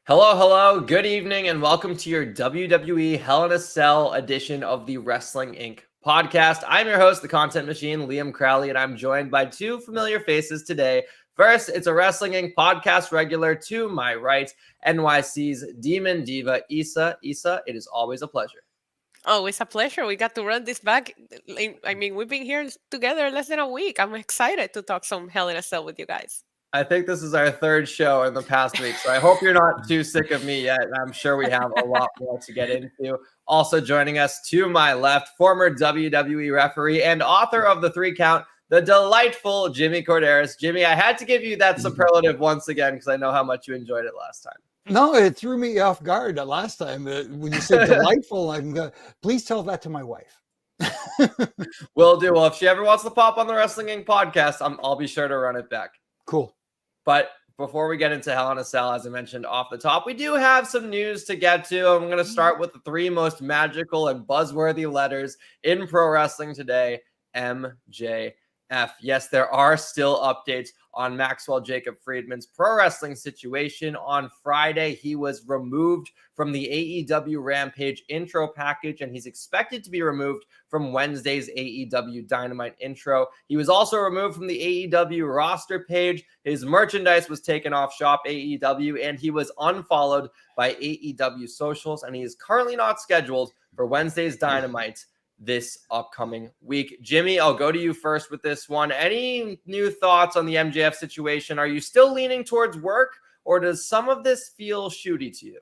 Hello, hello, good evening, and welcome to your WWE Hell in a Cell edition of the Wrestling Inc. podcast. I'm your host, the content machine, Liam Crowley, and I'm joined by two familiar faces today. First, it's a Wrestling Inc. podcast regular to my right, NYC's Demon Diva, Issa. Issa, it is always a pleasure. Oh, it's a pleasure. We got to run this back. We've been here together less than a week. I'm excited to talk some Hell in a Cell with you guys. I think this is our third show in the past week, so I hope you're not too sick of me yet. I'm sure we have a lot more to get into. Also joining us to my left, former WWE referee and author of The 3 Count, the delightful Jimmy Korderas. Jimmy, I had to give you that superlative once again because I know how much you enjoyed it last time. No, it threw me off guard last time. When you said delightful, please tell that to my wife. Will do. Well, if she ever wants to pop on the Wrestling Inc. podcast, I'll be sure to run it back. Cool. But before we get into Hell in a Cell, as I mentioned off the top, we do have some news to get to. I'm going to start with the three most magical and buzzworthy letters in pro wrestling today, MJF. Yes, there are still updates on Maxwell Jacob Friedman's pro wrestling situation. On Friday, he was removed from the AEW Rampage intro package, and he's expected to be removed from Wednesday's AEW Dynamite intro. He was also removed from the AEW roster page. His merchandise was taken off Shop AEW, and he was unfollowed by AEW socials, and he is currently not scheduled for Wednesday's Dynamite this upcoming week. Jimmy, I'll go to you first with this one. Any new thoughts on the MJF situation? Are you still leaning towards work, or does some of this feel shooty to you?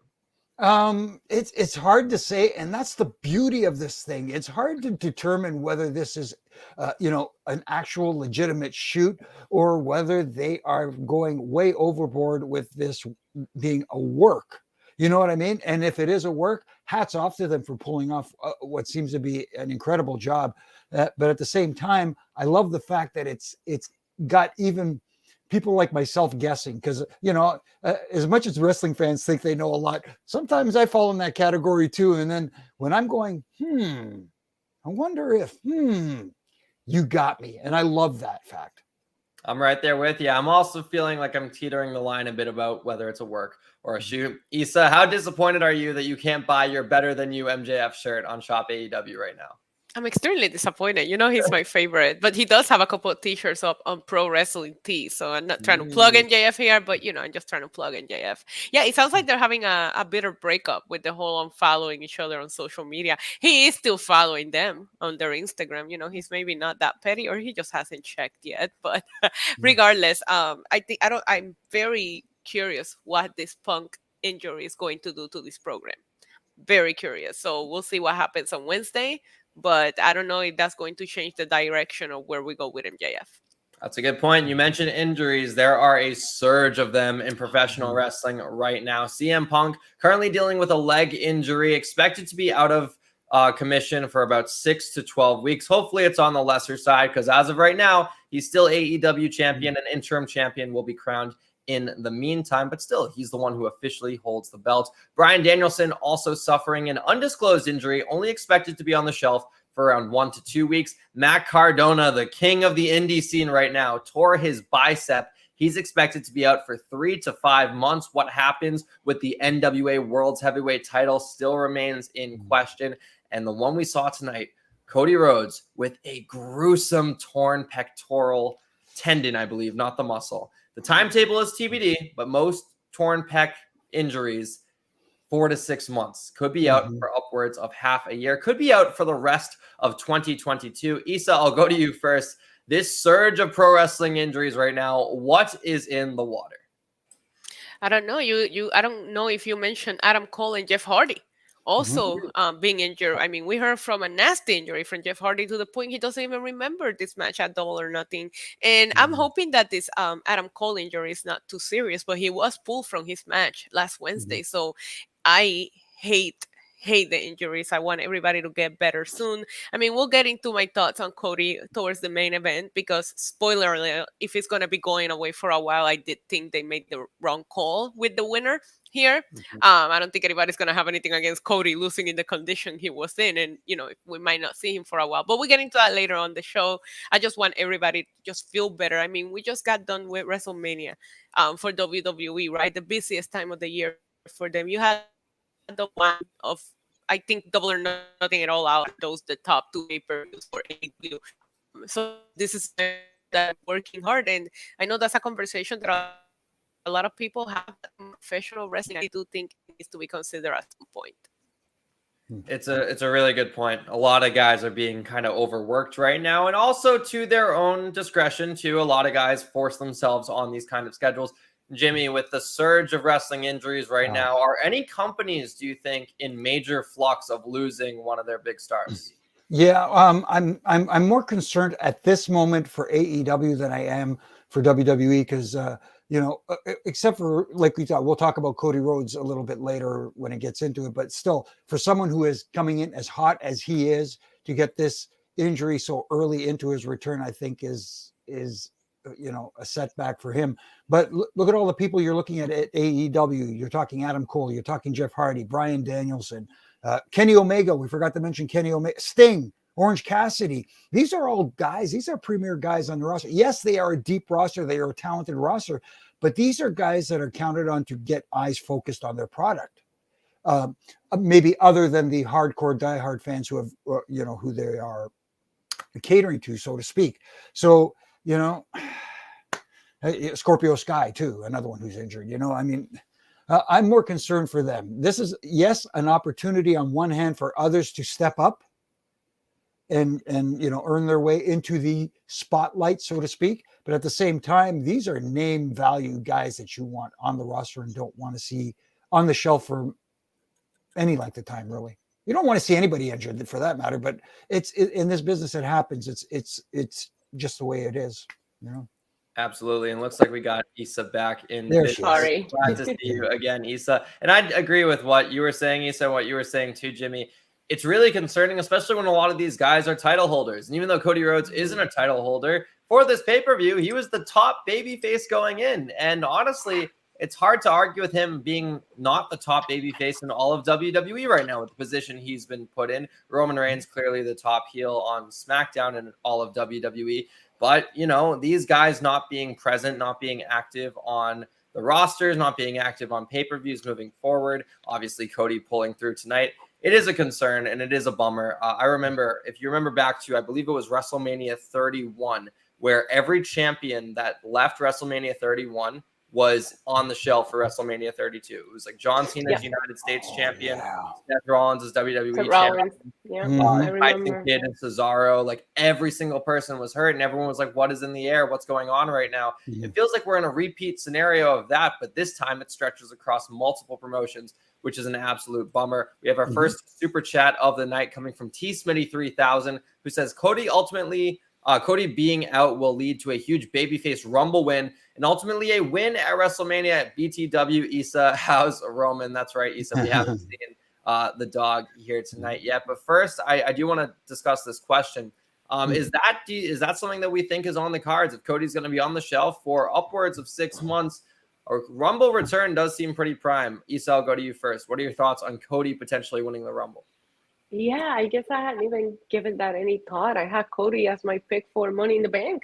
It's hard to say, and that's the beauty of this thing. It's hard to determine whether this is, an actual legitimate shoot or whether they are going way overboard with this being a work. You know what I mean? And if it is a work, hats off to them for pulling off what seems to be an incredible job. But at the same time, I love the fact that it's got even people like myself guessing, because, as much as wrestling fans think they know a lot, sometimes I fall in that category too. And then when I'm going, I wonder if, you got me. And I love that fact. I'm right there with you. I'm also feeling like I'm teetering the line a bit about whether it's a work or a shoot. Issa, how disappointed are you that you can't buy your Better Than You MJF shirt on Shop AEW right now? I'm extremely disappointed. He's my favorite, but he does have a couple of t-shirts up on Pro Wrestling Tee. So I'm not trying to plug MJF here, but I'm just trying to plug MJF. Yeah, it sounds like they're having a bitter breakup with the whole unfollowing each other on social media. He is still following them on their Instagram. He's maybe not that petty, or he just hasn't checked yet. But regardless, I'm very curious what this Punk injury is going to do to this program. Very curious. So we'll see what happens on Wednesday. But I don't know if that's going to change the direction of where we go with MJF. That's a good point. You mentioned injuries. There are a surge of them in professional wrestling right now. CM Punk currently dealing with a leg injury, expected to be out of commission for about 6 to 12 weeks. Hopefully it's on the lesser side, because as of right now, he's still AEW champion, and interim champion will be crowned in the meantime, but still, he's the one who officially holds the belt. Bryan Danielson also suffering an undisclosed injury, only expected to be on the shelf for around 1 to 2 weeks. Matt Cardona, the king of the indie scene right now, tore his bicep. He's expected to be out for 3 to 5 months. What happens with the NWA World's Heavyweight title still remains in question. And the one we saw tonight, Cody Rhodes with a gruesome torn pectoral tendon, I believe, not the muscle. The timetable is TBD, but most torn pec injuries, 4 to 6 months. Could be out for upwards of half a year. Could be out for the rest of 2022. Issa, I'll go to you first. This surge of pro wrestling injuries right now, what is in the water? I don't know. I don't know if you mentioned Adam Cole and Jeff Hardy also being injured. I mean, we heard from a nasty injury from Jeff Hardy to the point he doesn't even remember this match at Double or Nothing. And I'm hoping that this Adam Cole injury is not too serious, but he was pulled from his match last Wednesday. So I hate the injuries. I want everybody to get better soon. I mean, we'll get into my thoughts on Cody towards the main event, because spoiler alert, if he's going to be going away for a while, I did think they made the wrong call with the winner here. I don't think anybody's going to have anything against Cody losing in the condition he was in, and we might not see him for a while, but we'll get into that later on the show. I just want everybody to just feel better. I mean, we just got done with WrestleMania for WWE, right? The busiest time of the year for them. You had the one of, I think, Double or Nothing at All Out, those the top 2 pay-per-views for AEW. So this is that working hard, and I know that's a conversation that a lot of people have in professional wrestling. I do think it needs to be considered at some point. It's a really good point. A lot of guys are being kind of overworked right now, and also to their own discretion too. A lot of guys force themselves on these kind of schedules. Jimmy, with the surge of wrestling injuries right now, are any companies, do you think, in major flux of losing one of their big stars? Yeah, I'm more concerned at this moment for AEW than I am for WWE because except for like we'll talk about Cody Rhodes a little bit later when it gets into it, but still, for someone who is coming in as hot as he is to get this injury so early into his return, I think is a setback for him. But look at all the people you're looking at AEW. You're talking Adam Cole, you're talking Jeff Hardy, Bryan Danielson, Kenny Omega. We forgot to mention Kenny Omega, Sting, Orange Cassidy. These are all guys. These are premier guys on the roster. Yes, they are a deep roster. They are a talented roster, but these are guys that are counted on to get eyes focused on their product. Maybe other than the hardcore diehard fans who have, who they are catering to, so to speak. So, Scorpio Sky too, another one who's injured. I'm more concerned for them. This is, yes, an opportunity on one hand for others to step up and earn their way into the spotlight, so to speak. But at the same time, these are name value guys that you want on the roster and don't want to see on the shelf for any length of time, really. You don't want to see anybody injured for that matter, but in this business, it happens. It's just the way it is, Absolutely. And looks like we got Issa back in. There she is. Sorry. Glad to see you again, Issa. And I agree with what you were saying, Issa, and what you were saying too, Jimmy. It's really concerning, especially when a lot of these guys are title holders. And even though Cody Rhodes isn't a title holder, for this pay-per-view, he was the top babyface going in. And honestly, it's hard to argue with him being not the top babyface in all of WWE right now with the position he's been put in. Roman Reigns clearly the top heel on SmackDown and all of WWE. But, these guys not being present, not being active on the rosters, not being active on pay-per-views moving forward. Obviously, Cody pulling through tonight. It is a concern and it is a bummer. I remember, if you remember back to, I believe it was WrestleMania 31, where every champion that left WrestleMania 31 was on the shelf for WrestleMania 32. It was like John Cena's United States champion, Seth Rollins is WWE champion, Tyson Kidd and Cesaro. Like every single person was hurt, and everyone was like, "What is in the air? What's going on right now?" It feels like we're in a repeat scenario of that, but this time it stretches across multiple promotions, which is an absolute bummer. We have our first super chat of the night coming from T Smitty 3000, who says Cody being out will lead to a huge babyface Rumble win and ultimately a win at WrestleMania at BTW. Issa, how's Roman? That's right, Issa. We haven't seen the dog here tonight yet. But first, I do want to discuss this question. Is that something that we think is on the cards? If Cody's going to be on the shelf for upwards of 6 months, or Rumble return does seem pretty prime. Issa, I'll go to you first. What are your thoughts on Cody potentially winning the Rumble? Yeah, I guess I hadn't even given that any thought. I had Cody as my pick for Money in the Bank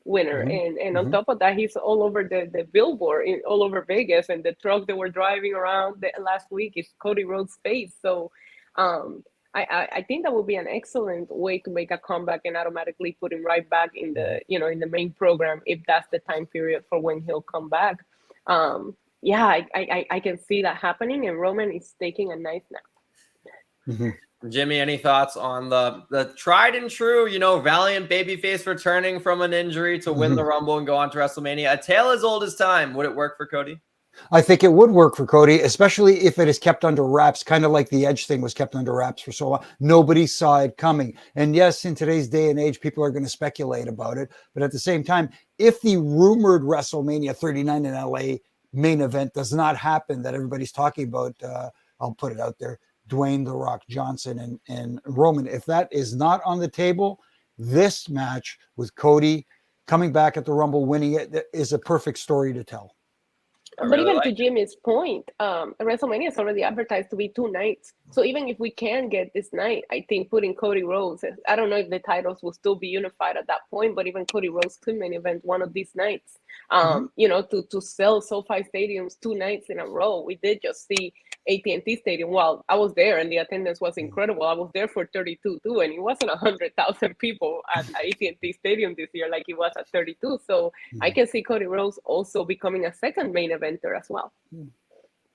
winner. And on top of that, he's all over the billboard, all over Vegas. And the truck that we're driving around last week is Cody Rhodes' face. So I think that would be an excellent way to make a comeback and automatically put him right back in the, in the main program if that's the time period for when he'll come back. I can see that happening, and Roman is taking a nice nap. Jimmy, any thoughts on the tried and true, valiant babyface returning from an injury to win the Rumble and go on to WrestleMania? A tale as old as time. Would it work for Cody? I think it would work for Cody, especially if it is kept under wraps, kind of like the Edge thing was kept under wraps for so long. Nobody saw it coming. And yes, in today's day and age, people are going to speculate about it. But at the same time, if the rumored WrestleMania 39 in LA main event does not happen that everybody's talking about, I'll put it out there, Dwayne "The Rock" Johnson and Roman. If that is not on the table, this match with Cody coming back at the Rumble, winning it, is a perfect story to tell. But even to Jimmy's point, WrestleMania is already advertised to be 2 nights. So even if we can get this night, I think putting Cody Rhodes, I don't know if the titles will still be unified at that point, but even Cody Rhodes could main event one of these nights. You know, to sell SoFi stadiums 2 nights in a row. We did just see AT&T Stadium. Well, I was there and the attendance was incredible. I was there for 32 too, and it wasn't 100,000 people at AT&T Stadium this year like it was at 32. So I can see Cody Rhodes also becoming a second main eventer as well.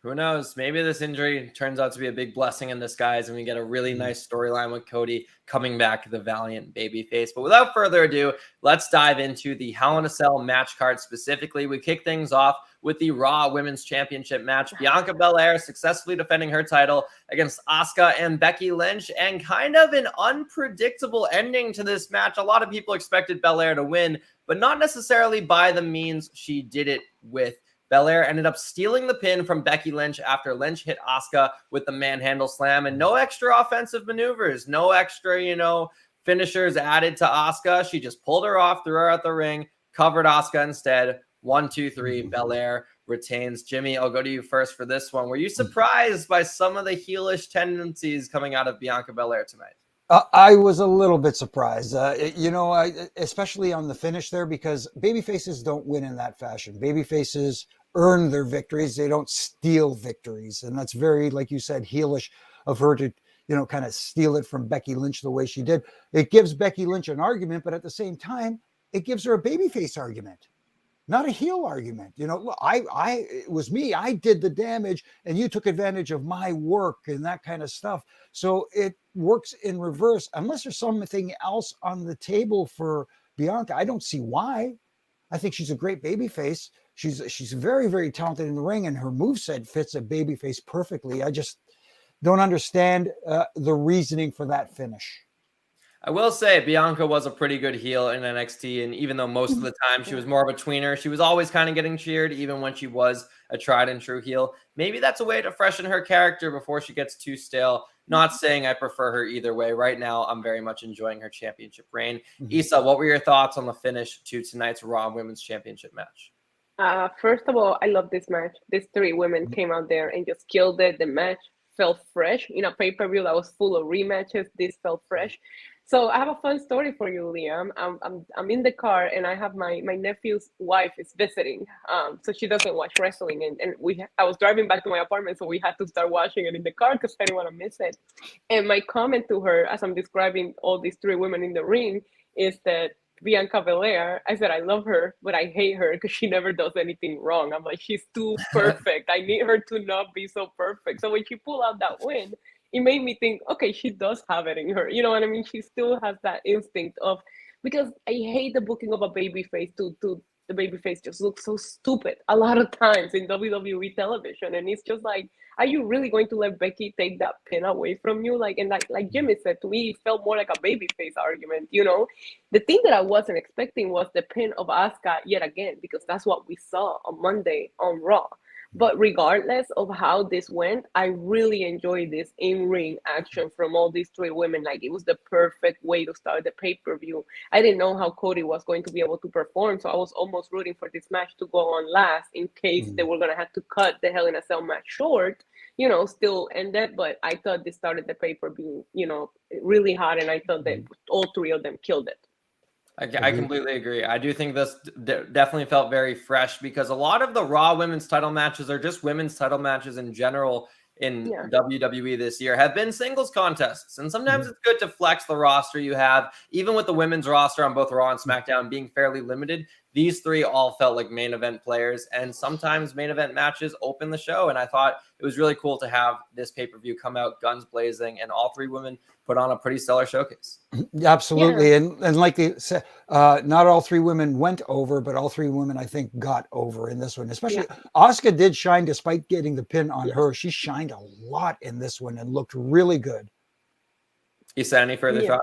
Who knows? Maybe this injury turns out to be a big blessing in disguise, and we get a really nice storyline with Cody coming back, the valiant babyface. But without further ado, let's dive into the Hell in a Cell match card specifically. We kick things off with the Raw Women's Championship match. Bianca Belair successfully defending her title against Asuka and Becky Lynch, and kind of an unpredictable ending to this match. A lot of people expected Belair to win, but not necessarily by the means she did it with. Belair ended up stealing the pin from Becky Lynch after Lynch hit Asuka with the manhandle slam, and no extra offensive maneuvers, no extra, finishers added to Asuka. She just pulled her off, threw her out the ring, covered Asuka instead. 1, 2, 3, Belair retains. Jimmy, I'll go to you first for this one. Were you surprised by some of the heelish tendencies coming out of Bianca Belair tonight? I was a little bit surprised, especially on the finish there, because babyfaces don't win in that fashion. Babyfaces earn their victories. They don't steal victories. And that's very, like you said, heelish of her to, kind of steal it from Becky Lynch the way she did. It gives Becky Lynch an argument, but at the same time, it gives her a babyface argument, not a heel argument. Look, it was me. I did the damage and you took advantage of my work and that kind of stuff. So it works in reverse. Unless there's something else on the table for Bianca, I don't see why. I think she's a great babyface. She's very, very talented in the ring, and her moveset fits a babyface perfectly. I just don't understand the reasoning for that finish. I will say Bianca was a pretty good heel in NXT, and even though most of the time she was more of a tweener, she was always kind of getting cheered, even when she was a tried and true heel. Maybe that's a way to freshen her character before she gets too stale. Not saying I prefer her either way. Right now, I'm very much enjoying her championship reign. Issa, what were your thoughts on the finish to tonight's Raw Women's Championship match? First of all, I love this match. These 3 women came out there and just killed it. The match felt fresh. In a pay-per-view that was full of rematches, this felt fresh. So I have a fun story for you, Liam. I'm in the car and I have my nephew's wife is visiting. So she doesn't watch wrestling, and I was driving back to my apartment, so we had to start watching it in the car because I didn't want to miss it. And my comment to her as I'm describing all these 3 women in the ring is that Bianca Belair, I said I love her, but I hate her because she never does anything wrong. I'm like, she's too perfect. I need her to not be so perfect. So when she pulled out that win, it made me think, okay, she does have it in her. You know what I mean? She still has that instinct of, because I hate the booking of a babyface to the babyface just looks so stupid a lot of times in WWE television. And it's just like, are you really going to let Becky take that pin away from you? Like Jimmy said, to me, it felt more like a babyface argument, The thing that I wasn't expecting was the pin of Asuka yet again, because that's what we saw on Monday on Raw. But regardless of how this went, I really enjoyed this in-ring action from all these 3 women. Like, it was the perfect way to start the pay-per-view. I didn't know how Cody was going to be able to perform, so I was almost rooting for this match to go on last in case they were going to have to cut the Hell in a Cell match short, still end it. But I thought this started the pay-per-view, really hot, and I thought that all 3 of them killed it. I completely agree. I do think this definitely felt very fresh, because a lot of the Raw women's title matches, or just women's title matches in general in WWE this year, have been singles contests. And sometimes it's good to flex the roster you have. Even with the women's roster on both Raw and SmackDown being fairly limited, these 3 all felt like main event players, and sometimes main event matches open the show. And I thought it was really cool to have this pay-per-view come out guns blazing, and all 3 women put on a pretty stellar showcase. Absolutely. Yeah. And like they said, not all 3 women went over, but all 3 women, I think, got over in this one. Especially Asuka did shine despite getting the pin on her. She shined a lot in this one and looked really good. Issa, any further thought?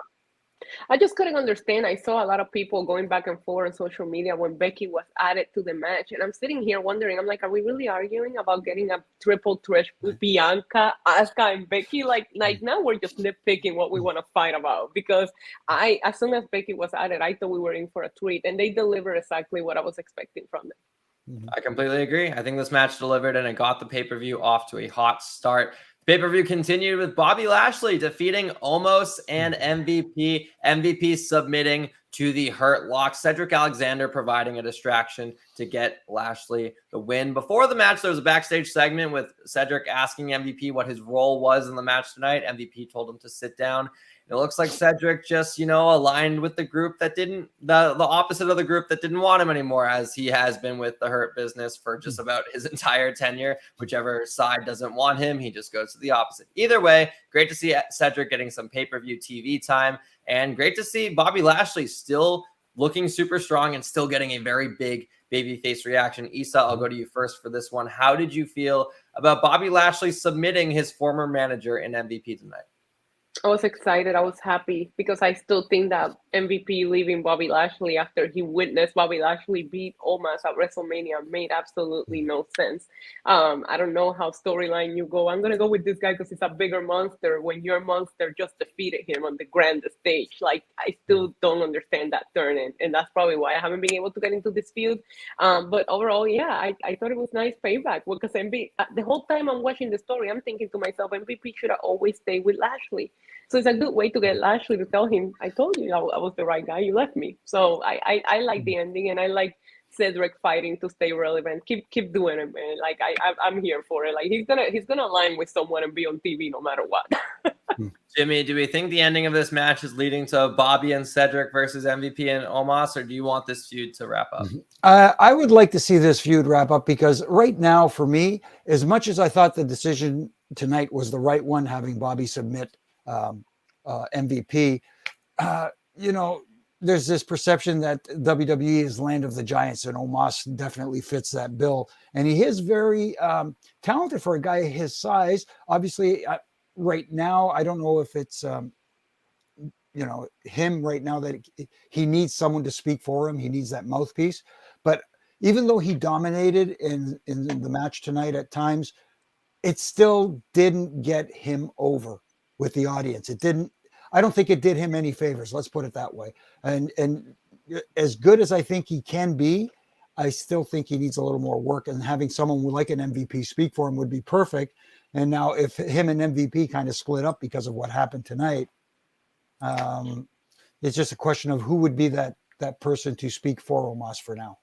I just couldn't understand. I saw a lot of people going back and forth on social media when Becky was added to the match. And I'm sitting here wondering, I'm like, are we really arguing about getting a triple threat with Bianca, Asuka, and Becky? Like now we're just nitpicking what we want to fight about. Because as soon as Becky was added, I thought we were in for a treat. And they delivered exactly what I was expecting from them. I completely agree. I think this match delivered and it got the pay-per-view off to a hot start. Pay-per-view continued with Bobby Lashley defeating Omos and MVP. MVP submitting to the Hurt Lock. Cedric Alexander providing a distraction to get Lashley the win. Before the match, there was a backstage segment with Cedric asking MVP what his role was in the match tonight. MVP told him to sit down. It looks like Cedric just, aligned with the group that didn't, the opposite of the group that didn't want him anymore, as he has been with the Hurt Business for just about his entire tenure. Whichever side doesn't want him, he just goes to the opposite. Either way, great to see Cedric getting some pay-per-view TV time, and great to see Bobby Lashley still looking super strong and still getting a very big babyface reaction. Issa, I'll go to you first for this one. How did you feel about Bobby Lashley submitting his former manager in MVP tonight? I was excited. I was happy because I still think that MVP leaving Bobby Lashley after he witnessed Bobby Lashley beat Omos at WrestleMania made absolutely no sense. I don't know how storyline you go. I'm going to go with this guy because he's a bigger monster when your monster just defeated him on the grandest stage. Like, I still don't understand that turn, and that's probably why I haven't been able to get into this feud. But overall, yeah, I thought it was nice payback because the whole time I'm watching the story, I'm thinking to myself, MVP should have always stayed with Lashley. So it's a good way to get Lashley to tell him, I told you I was the right guy. You left me. So I like the ending, and I like Cedric fighting to stay relevant. Keep doing it, man. Like I'm here for it. Like he's gonna align with someone and be on TV no matter what. Jimmy, do we think the ending of this match is leading to Bobby and Cedric versus MVP and Omos, or do you want this feud to wrap up? I would like to see this feud wrap up because right now, for me, as much as I thought the decision tonight was the right one, having Bobby submit MVP, there's this perception that WWE is land of the giants, and Omos definitely fits that bill. And he is very talented for a guy his size. Obviously, right now, I don't know if it's him right now that he needs someone to speak for him. He needs that mouthpiece. But even though he dominated in the match tonight at times, it still didn't get him over with the audience. I don't think it did him any favors. Let's put it that way. And as good as I think he can be, I still think he needs a little more work, and having someone like an MVP speak for him would be perfect. And now if him and MVP kind of split up because of what happened tonight, it's just a question of who would be that person to speak for Omos for now.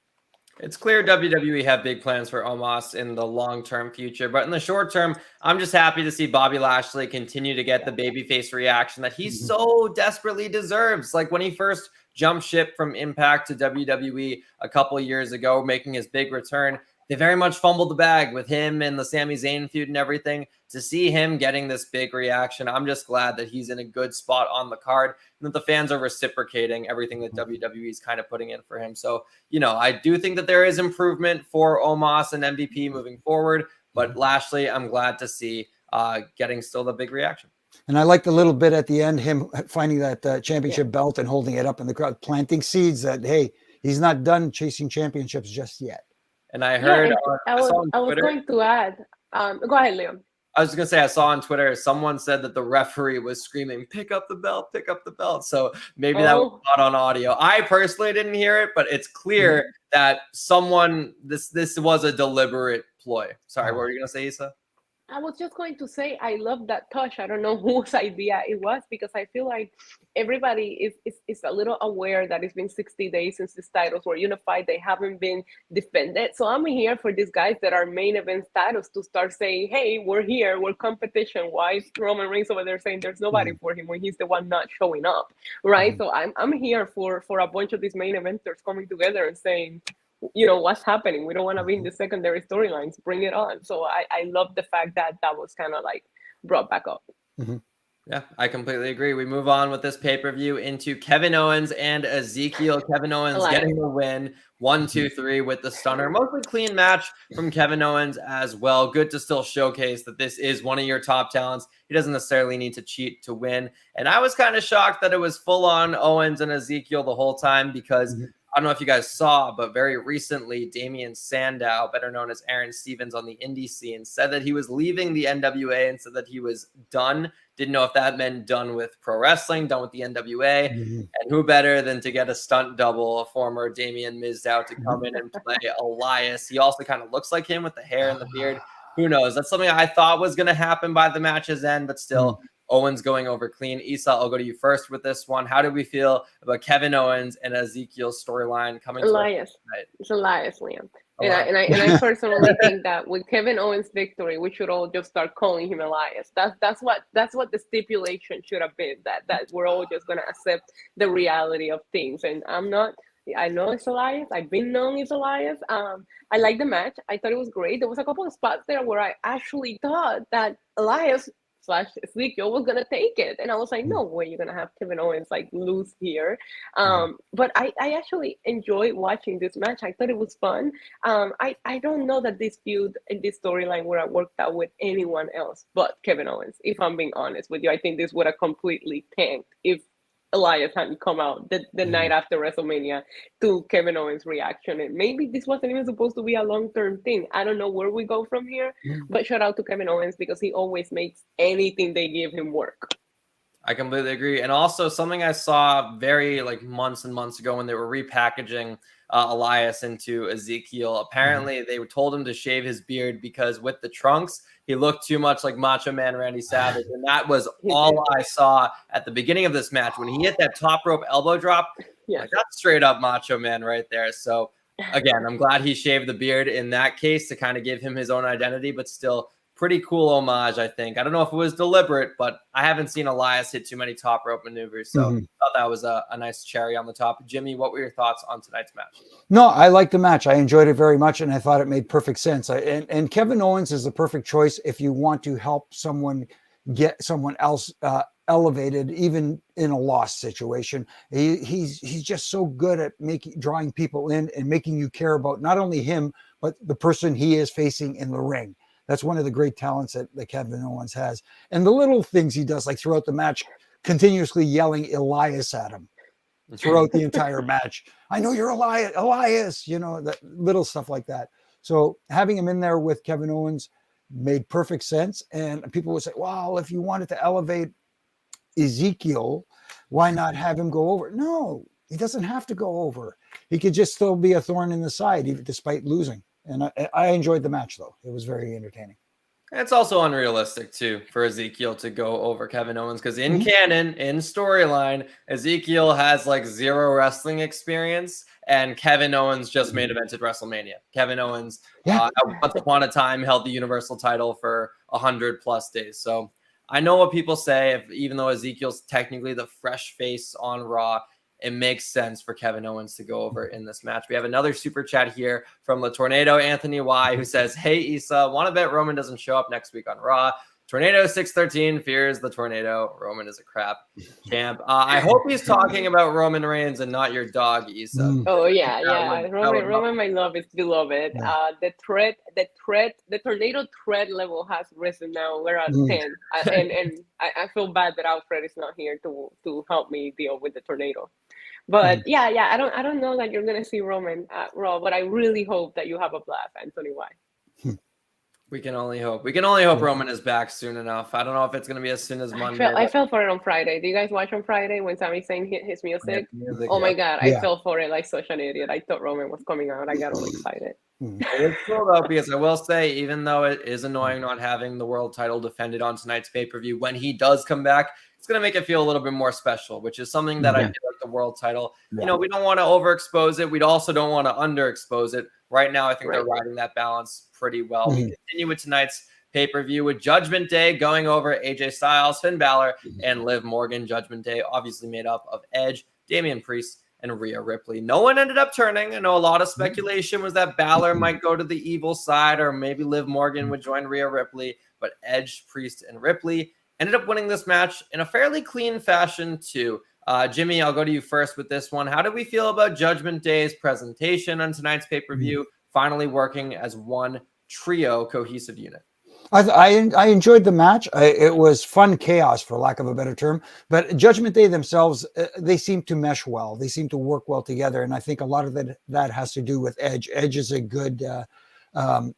It's clear WWE have big plans for Omos in the long-term future, but in the short term, I'm just happy to see Bobby Lashley continue to get the babyface reaction that he so desperately deserves. Like when he first jumped ship from Impact to WWE a couple years ago, making his big return, they very much fumbled the bag with him and the Sami Zayn feud and everything. To see him getting this big reaction, I'm just glad that he's in a good spot on the card and that the fans are reciprocating everything that WWE is kind of putting in for him. So, I do think that there is improvement for Omos and MVP moving forward, but Lashley, I'm glad to see getting still the big reaction. And I liked a little bit at the end, him finding that championship belt and holding it up in the crowd, planting seeds that, hey, he's not done chasing championships just yet. And I heard, I was going to add, go ahead, Leon. I was going to say, I saw on Twitter, someone said that the referee was screaming, pick up the belt, pick up the belt. So maybe that was not on audio. I personally didn't hear it, but it's clear that this was a deliberate ploy. Sorry, what were you going to say, Issa? I was just going to say, I love that touch. I don't know whose idea it was, because I feel like everybody is a little aware that it's been 60 days since these titles were unified. They haven't been defended. So I'm here for these guys that are main event titles to start saying, hey, we're here, we're competition. Why is Roman Reigns over there saying there's nobody for him when he's the one not showing up, right? So I'm here for a bunch of these main eventers coming together and saying, what's happening? We don't want to be in the secondary storylines. Bring it on. So I love the fact that was kind of like brought back up. Yeah, I completely agree. We move on with this pay-per-view into Kevin Owens and Ezekiel. Kevin Owens getting the win, 1, 2, 3 with the stunner. Mostly clean match from Kevin Owens as well. Good to still showcase that this is one of your top talents. He doesn't necessarily need to cheat to win. And I was kind of shocked that it was full-on Owens and Ezekiel the whole time, because I don't know if you guys saw, but very recently, Damian Sandow, better known as Aaron Stevens on the indie scene, said that he was leaving the NWA and said that he was done. Didn't know if that meant done with pro wrestling, done with the NWA. And who better than to get a stunt double, a former Damian Mizdow, to come in and play Elias. He also kind of looks like him with the hair and the beard. Who knows? That's something I thought was going to happen by the match's end, but still, Owens going over clean. Isa, I'll go to you first with this one. How do we feel about Kevin Owens and Ezekiel's storyline coming Elias. Tonight? It's Elias, Liam. And I personally think that with Kevin Owens' victory, we should all just start calling him Elias. That's what the stipulation should have been. That we're all just gonna accept the reality of things. And I know it's Elias. I've been known as Elias. I like the match. I thought it was great. There was a couple of spots there where I actually thought that Elias / Ezekiel was gonna take it, and I was like, no way you're gonna have Kevin Owens like lose here. But I actually enjoyed watching this match. I thought it was fun. I don't know that this feud and this storyline would have worked out with anyone else but Kevin Owens. If I'm being honest with you, I think this would have completely tanked if Elias hadn't come out the night after WrestleMania to Kevin Owens' reaction. And maybe this wasn't even supposed to be a long-term thing. I don't know where we go from here, but shout out to Kevin Owens because he always makes anything they give him work. I completely agree. And also something I saw very months and months ago when they were repackaging Elias into Ezekiel. Apparently they told him to shave his beard because with the trunks, he looked too much like Macho Man Randy Savage. And that was all I saw at the beginning of this match. When he hit that top rope elbow drop, that's straight up Macho Man right there. So again, I'm glad he shaved the beard in that case to kind of give him his own identity, but still pretty cool homage, I think. I don't know if it was deliberate, but I haven't seen Elias hit too many top rope maneuvers. So I thought that was a nice cherry on the top. Jimmy, what were your thoughts on tonight's match? No, I liked the match. I enjoyed it very much, and I thought it made perfect sense. And Kevin Owens is the perfect choice if you want to help someone get someone else elevated, even in a lost situation. He's just so good at drawing people in and making you care about not only him, but the person he is facing in the ring. That's one of the great talents that Kevin Owens has. And the little things he does, like throughout the match, continuously yelling Elias at him throughout the entire match. I know you're Elias, that little stuff like that. So having him in there with Kevin Owens made perfect sense. And people would say, well, if you wanted to elevate Ezekiel, why not have him go over? No, he doesn't have to go over. He could just still be a thorn in the side, even despite losing. And I enjoyed the match, though. It was very entertaining. It's also unrealistic, too, for Ezekiel to go over Kevin Owens because in canon, in storyline, Ezekiel has zero wrestling experience, and Kevin Owens just main evented WrestleMania. Kevin Owens, once upon a time, held the Universal title for 100+ days. So I know what people say, even though Ezekiel's technically the fresh face on Raw, it makes sense for Kevin Owens to go over in this match. We have another super chat here from La Tornado Anthony Y, who says, hey, Issa, want to bet Roman doesn't show up next week on Raw? Tornado 613 fears the tornado. Roman is a crap champ. I hope he's talking about Roman Reigns and not your dog, Issa. Oh yeah. Roman, my love is beloved. The tornado threat level has risen now. We're at 10, and I feel bad that Alfred is not here to help me deal with the tornado. But I don't know that you're gonna see Roman at Raw, but I really hope that you have a blast, Anthony Y. We can only hope. We can only hope Roman is back soon enough. I don't know if it's going to be as soon as Monday. I fell for it on Friday. Do you guys watch on Friday when Sami Zayn hit his music? Oh my God, I fell for it like such an idiot. I thought Roman was coming out. I got all excited. It's cool though, because I will say, even though it is annoying not having the world title defended on tonight's pay-per-view, when he does come back, it's going to make it feel a little bit more special, which is something that I did like the world title. We don't want to overexpose it. We also don't want to underexpose it. Right now, I think they're riding that balance pretty well. We continue with tonight's pay-per-view with Judgment Day going over AJ Styles, Finn Balor, and Liv Morgan. Judgment Day obviously made up of Edge, Damian Priest, and Rhea Ripley. No one ended up turning. I know a lot of speculation was that Balor might go to the evil side or maybe Liv Morgan would join Rhea Ripley, but Edge, Priest, and Ripley ended up winning this match in a fairly clean fashion too. Jimmy, I'll go to you first with this one. How did we feel about Judgment Day's presentation on tonight's pay-per-view, finally working as one trio cohesive unit? I enjoyed the match. It was fun chaos, for lack of a better term. But Judgment Day themselves, they seem to mesh well. They seem to work well together, and I think a lot of that has to do with Edge. Edge is a good, for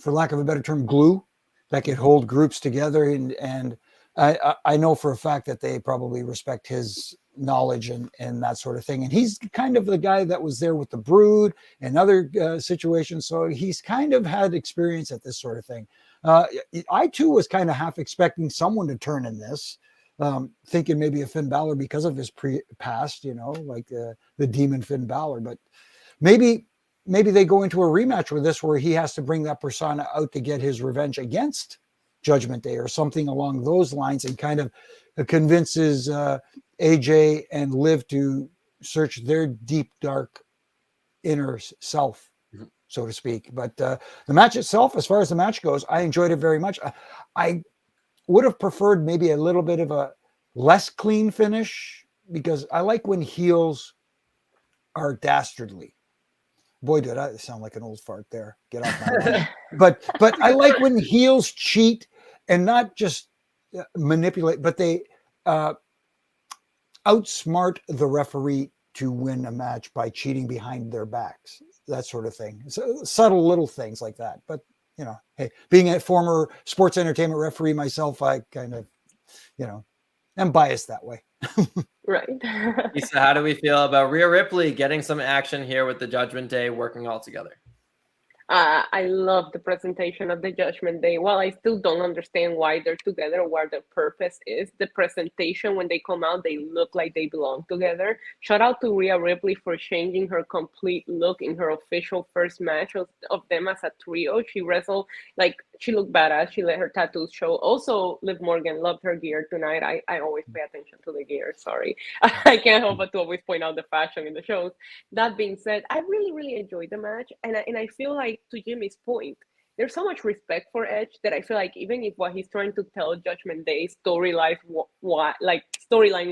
lack of a better term, glue that can hold groups together. And I know for a fact that they probably respect his knowledge and that sort of thing. And he's kind of the guy that was there with the Brood and other situations. So he's kind of had experience at this sort of thing. I too was kind of half expecting someone to turn in this, thinking maybe a Finn Balor because of his past, like the demon Finn Balor. But maybe they go into a rematch with this where he has to bring that persona out to get his revenge against Judgment Day or something along those lines, and kind of convinces AJ and Liv to search their deep, dark inner self, so to speak. But the match itself, as far as the match goes, I enjoyed it very much. I would have preferred maybe a little bit of a less clean finish, because I like when heels are dastardly. Boy, did I sound like an old fart there. Get off my line. But I like when heels cheat and not just manipulate, but they outsmart the referee to win a match by cheating behind their backs, that sort of thing. So subtle little things like that. But, hey, being a former sports entertainment referee myself, I kind of, am biased that way. Right. Lisa, how do we feel about Rhea Ripley getting some action here with the Judgment Day working all together? I love the presentation of the Judgment Day. While I still don't understand why they're together or what their purpose is, the presentation, when they come out, they look like they belong together. Shout out to Rhea Ripley for changing her complete look in her official first match of them as a trio. She wrestled she looked badass. She let her tattoos show. Also, Liv Morgan loved her gear tonight. I always pay attention to the gear. Sorry. I can't help but to always point out the fashion in the shows. That being said, I really, really enjoyed the match. And I feel like, to Jimmy's point, there's so much respect for Edge that I feel like even if what he's trying to tell Judgment Day storyline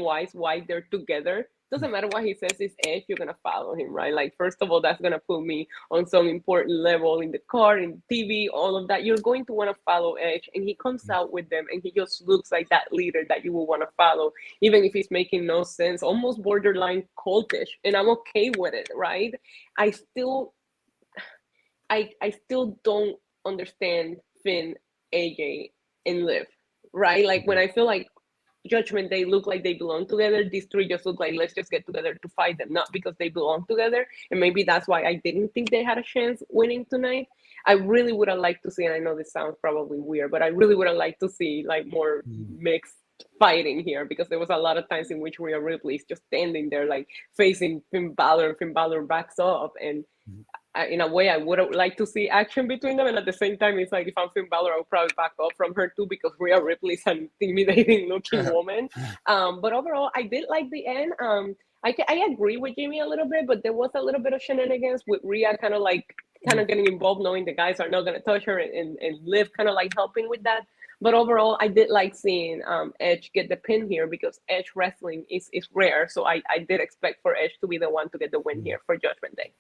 wise why they're together, doesn't matter what he says is Edge, you're gonna follow him, right? Like, first of all, that's gonna put me on some important level in the card, in TV, all of that. You're going to want to follow Edge, and he comes out with them and he just looks like that leader that you will want to follow, even if he's making no sense, almost borderline cultish, and I'm okay with it, right? I still don't understand Finn, AJ, and Liv, right? Like, when I feel like Judgment Day look like they belong together, these three just look like, let's just get together to fight them, not because they belong together. And maybe that's why I didn't think they had a chance winning tonight. I really would have liked to see, and I know this sounds probably weird, but I really would have liked to see more mixed fighting here, because there was a lot of times in which Rhea Ripley is just standing there like facing Finn Balor. Finn Balor backs up, and in a way, I would have liked to see action between them. And at the same time, it's like, if I'm Finn Balor, I would probably back up from her too, because Rhea Ripley is an intimidating looking woman. But overall, I did like the end. I agree with Jimmy a little bit, but there was a little bit of shenanigans with Rhea kind of getting involved, knowing the guys are not going to touch her, and Liv kind of helping with that. But overall, I did like seeing Edge get the pin here, because Edge wrestling is rare. So I did expect for Edge to be the one to get the win here for Judgment Day.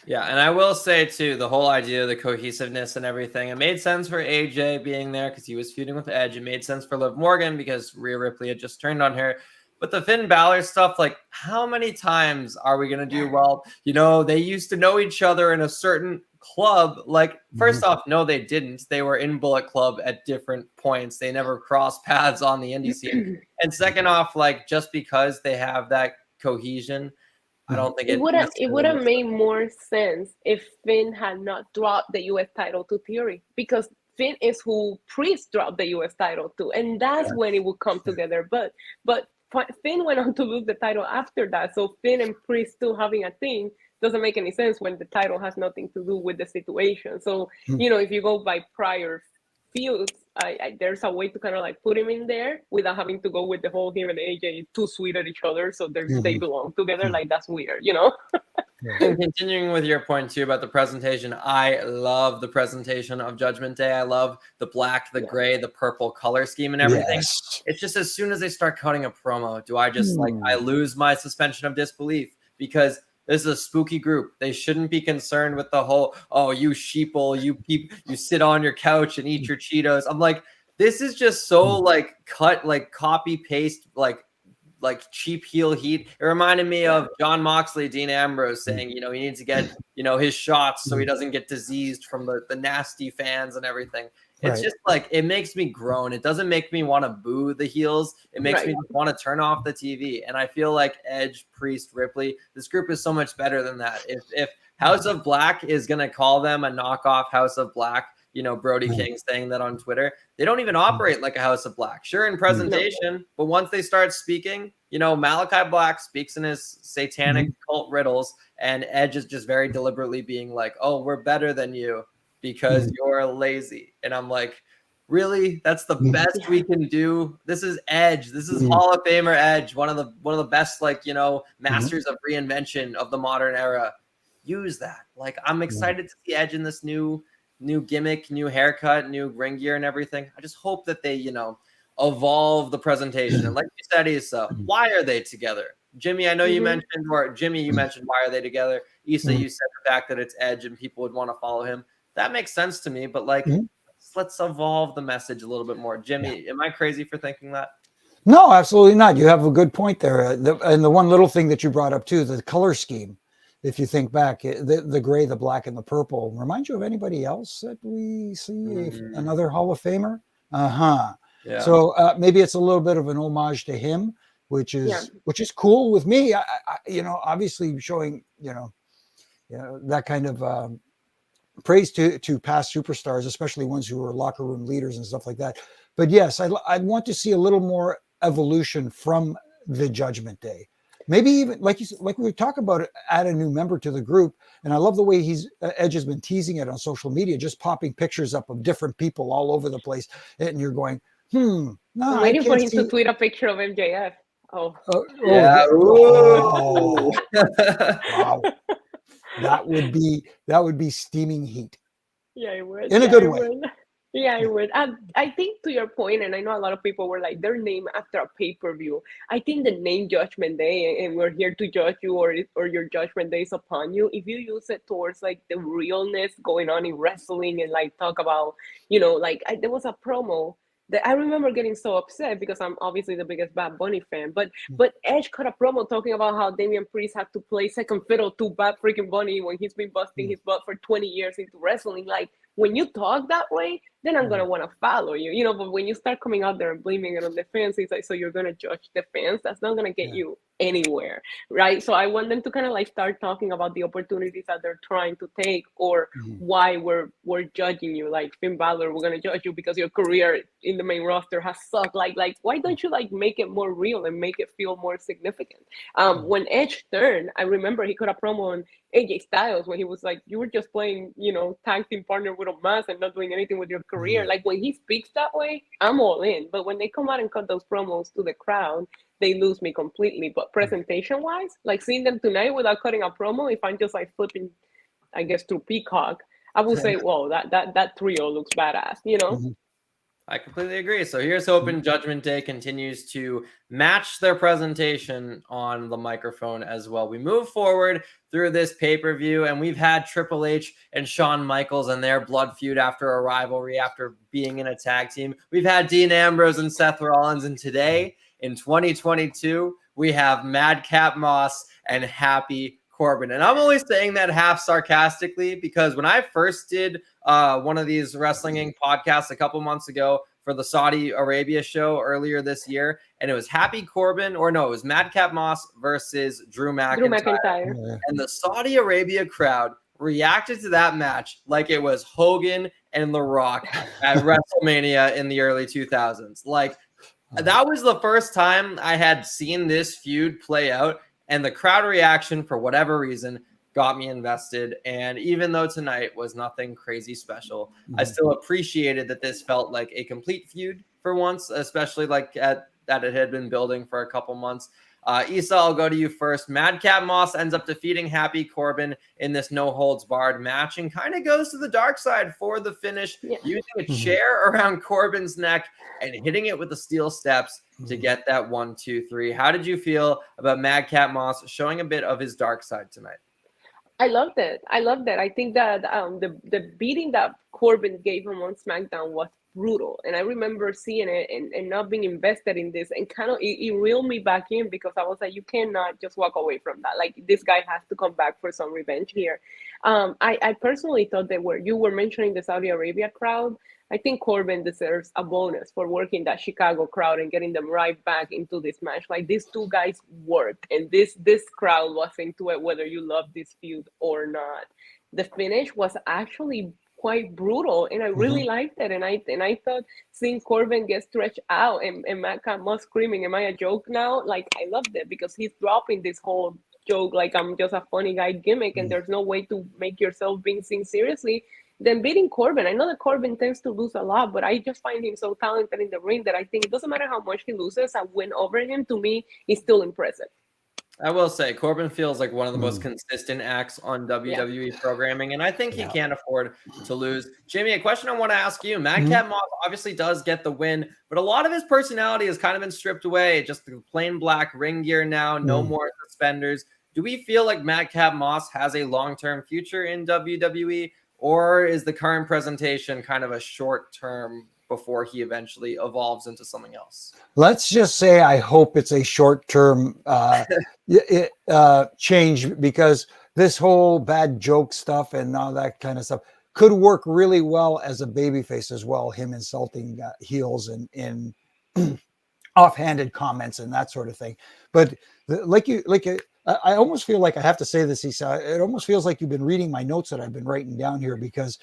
Yeah, and I will say, too, the whole idea of the cohesiveness and everything, it made sense for AJ being there because he was feuding with Edge. It made sense for Liv Morgan because Rhea Ripley had just turned on her. But the Finn Balor stuff, how many times are we going to do? Well, they used to know each other in a certain club. First off, no, they didn't. They were in Bullet Club at different points. They never crossed paths on the indie scene. And second off, just because they have that cohesion, I don't think it would have made more sense if Finn had not dropped the U.S. title to Theory, because Finn is who Priest dropped the U.S. title to, and that's when it would come together. But Finn went on to lose the title after that, so Finn and Priest still having a thing doesn't make any sense when the title has nothing to do with the situation. So if you go by prior feuds, there's a way to kind of put him in there without having to go with the whole him and AJ too sweet at each other, so they belong together. That's weird, And continuing with your point too about the presentation, I love the presentation of Judgment Day. I love the black, the gray, the purple color scheme and everything. Yes. It's just, as soon as they start cutting a promo, do I just I lose my suspension of disbelief, because This is a spooky group. They shouldn't be concerned with the whole, oh, you sheeple, you sit on your couch and eat your Cheetos. I'm like, this is just so like cut, like copy paste, like cheap heel heat. It reminded me of John Moxley, Dean Ambrose saying, you know, he needs to get, you know, his shots so he doesn't get diseased from the nasty fans and everything. It's just like, it makes me groan. It doesn't make me want to boo the heels. It makes me want to turn off the TV. And I feel like Edge, Priest, Ripley, this group is so much better than that. If House of Black is going to call them a knockoff House of Black, you know, Brody King saying that on Twitter, they don't even operate like a House of Black. Sure, in presentation, but once they start speaking, you know, Malachi Black speaks in his satanic cult riddles, and Edge is just very deliberately being like, oh, we're better than you because you're lazy. And I'm like, really? That's the best we can do? This is Edge. This is Hall of Famer Edge, one of the best, like, you know, masters of reinvention of the modern era. Use that. Like, I'm excited to see Edge in this new gimmick, new haircut, new ring gear and everything. I just hope that they, you know, evolve the presentation. And like you said, Issa, why are they together? Jimmy, I know you mentioned, or Jimmy, you mentioned, why are they together? Issa, you said the fact that it's Edge and people would want to follow him. That makes sense to me, but like, let's evolve the message a little bit more. Jimmy, am I crazy for thinking that? No, absolutely not. You have a good point there. And the one little thing that you brought up too, the color scheme. If you think back, the gray, the black, and the purple remind you of anybody else that we see? Another Hall of Famer? Yeah. So maybe it's a little bit of an homage to him, which is cool with me. I you know, obviously showing you know that kind of praise to past superstars, especially ones who are locker room leaders and stuff like that. But yes, I'd want to see a little more evolution from the Judgment Day. Maybe even like we were talking about, add a new member to the group. And I love the way Edge has been teasing it on social media, just popping pictures up of different people all over the place. And you're going, no, I'm waiting for him to tweet a picture of MJF. Yeah. Wow. That would be steaming heat. Yeah, it would. In a good way. Yeah, I would. I think to your point, and I know a lot of people were like, they're named after a pay-per-view. I think the name Judgment Day, and we're here to judge you, or your Judgment Day is upon you. If you use it towards like the realness going on in wrestling and like talk about, you know, like there was a promo that I remember getting so upset because I'm obviously the biggest Bad Bunny fan, but Edge cut a promo talking about how Damian Priest had to play second fiddle to Bad freaking Bunny when he's been busting his butt for 20 years into wrestling. Like, when you talk that way, then I'm going to want to follow you, you know, but when you start coming out there and blaming it on the fans, it's like, so you're going to judge the fans. That's not going to get you anywhere, right? So I want them to kind of like start talking about the opportunities that they're trying to take, or why we're judging you. Like, Finn Balor, we're going to judge you because your career in the main roster has sucked. Like why don't you like make it more real and make it feel more significant? When Edge turned, I remember he cut a promo on AJ Styles when he was like, you were just playing, you know, tag team partner with Omos and not doing anything with your career. Like, when he speaks that way, I'm all in. But when they come out and cut those promos to the crowd, they lose me completely. But presentation wise, like seeing them tonight without cutting a promo, if I'm just like flipping, I guess, through Peacock, I would say, whoa, that trio looks badass, you know? I completely agree. So here's hoping Judgment Day continues to match their presentation on the microphone as well. We move forward through this pay-per-view, and we've had Triple H and Shawn Michaels and their blood feud after a rivalry, after being in a tag team. We've had Dean Ambrose and Seth Rollins, and today in 2022, we have Madcap Moss and Happy Corbin. And I'm only saying that half sarcastically because when I first did one of these Wrestling Inc. podcasts a couple months ago for the Saudi Arabia show earlier this year, and it was Happy Corbin, or no, it was Madcap Moss versus Drew McIntyre. And the Saudi Arabia crowd reacted to that match like it was Hogan and The Rock at WrestleMania in the early 2000s. Like, that was the first time I had seen this feud play out. And the crowd reaction, for whatever reason, got me invested. And even though tonight was nothing crazy special, I still appreciated that this felt like a complete feud for once, especially like that it had been building for a couple months. Issa, I'll go to you first. Madcap Moss ends up defeating Happy Corbin in this no-holds-barred match and kind of goes to the dark side for the finish, using a chair around Corbin's neck and hitting it with the steel steps to get that 1, 2, 3. How did you feel about Madcap Moss showing a bit of his dark side tonight? I loved it. I think that the beating that Corbin gave him on SmackDown was brutal, and I remember seeing it and not being invested in this, and kind of it reeled me back in, because I was like, you cannot just walk away from that. Like, this guy has to come back for some revenge here. I personally thought that you were mentioning the Saudi Arabia crowd, I think Corbin deserves a bonus for working that Chicago crowd and getting them right back into this match. Like, these two guys worked, and this crowd was into it, whether you love this feud or not. The finish was actually quite brutal, and I really liked it. And I thought seeing Corbin get stretched out and Madcap Moss screaming, "Am I a joke now?" Like, I loved it, because he's dropping this whole joke, like, I'm just a funny guy gimmick, and there's no way to make yourself being seen seriously than beating Corbin. I know that Corbin tends to lose a lot, but I just find him so talented in the ring that I think it doesn't matter how much he loses, a win over him, to me, is still impressive. I will say Corbin feels like one of the most consistent acts on WWE programming, and I think he can't afford to lose. Jimmy, a question I want to ask you. Madcap Moss obviously does get the win, but a lot of his personality has kind of been stripped away. Just the plain black ring gear now, no more suspenders. Do we feel like Madcap Moss has a long-term future in WWE, or is the current presentation kind of a short-term before he eventually evolves into something else? Let's just say I hope it's a short-term change, because this whole bad joke stuff and all that kind of stuff could work really well as a babyface as well, him insulting heels and offhanded comments and that sort of thing. But I almost feel like I have to say this, Issa. It almost feels like you've been reading my notes that I've been writing down here, because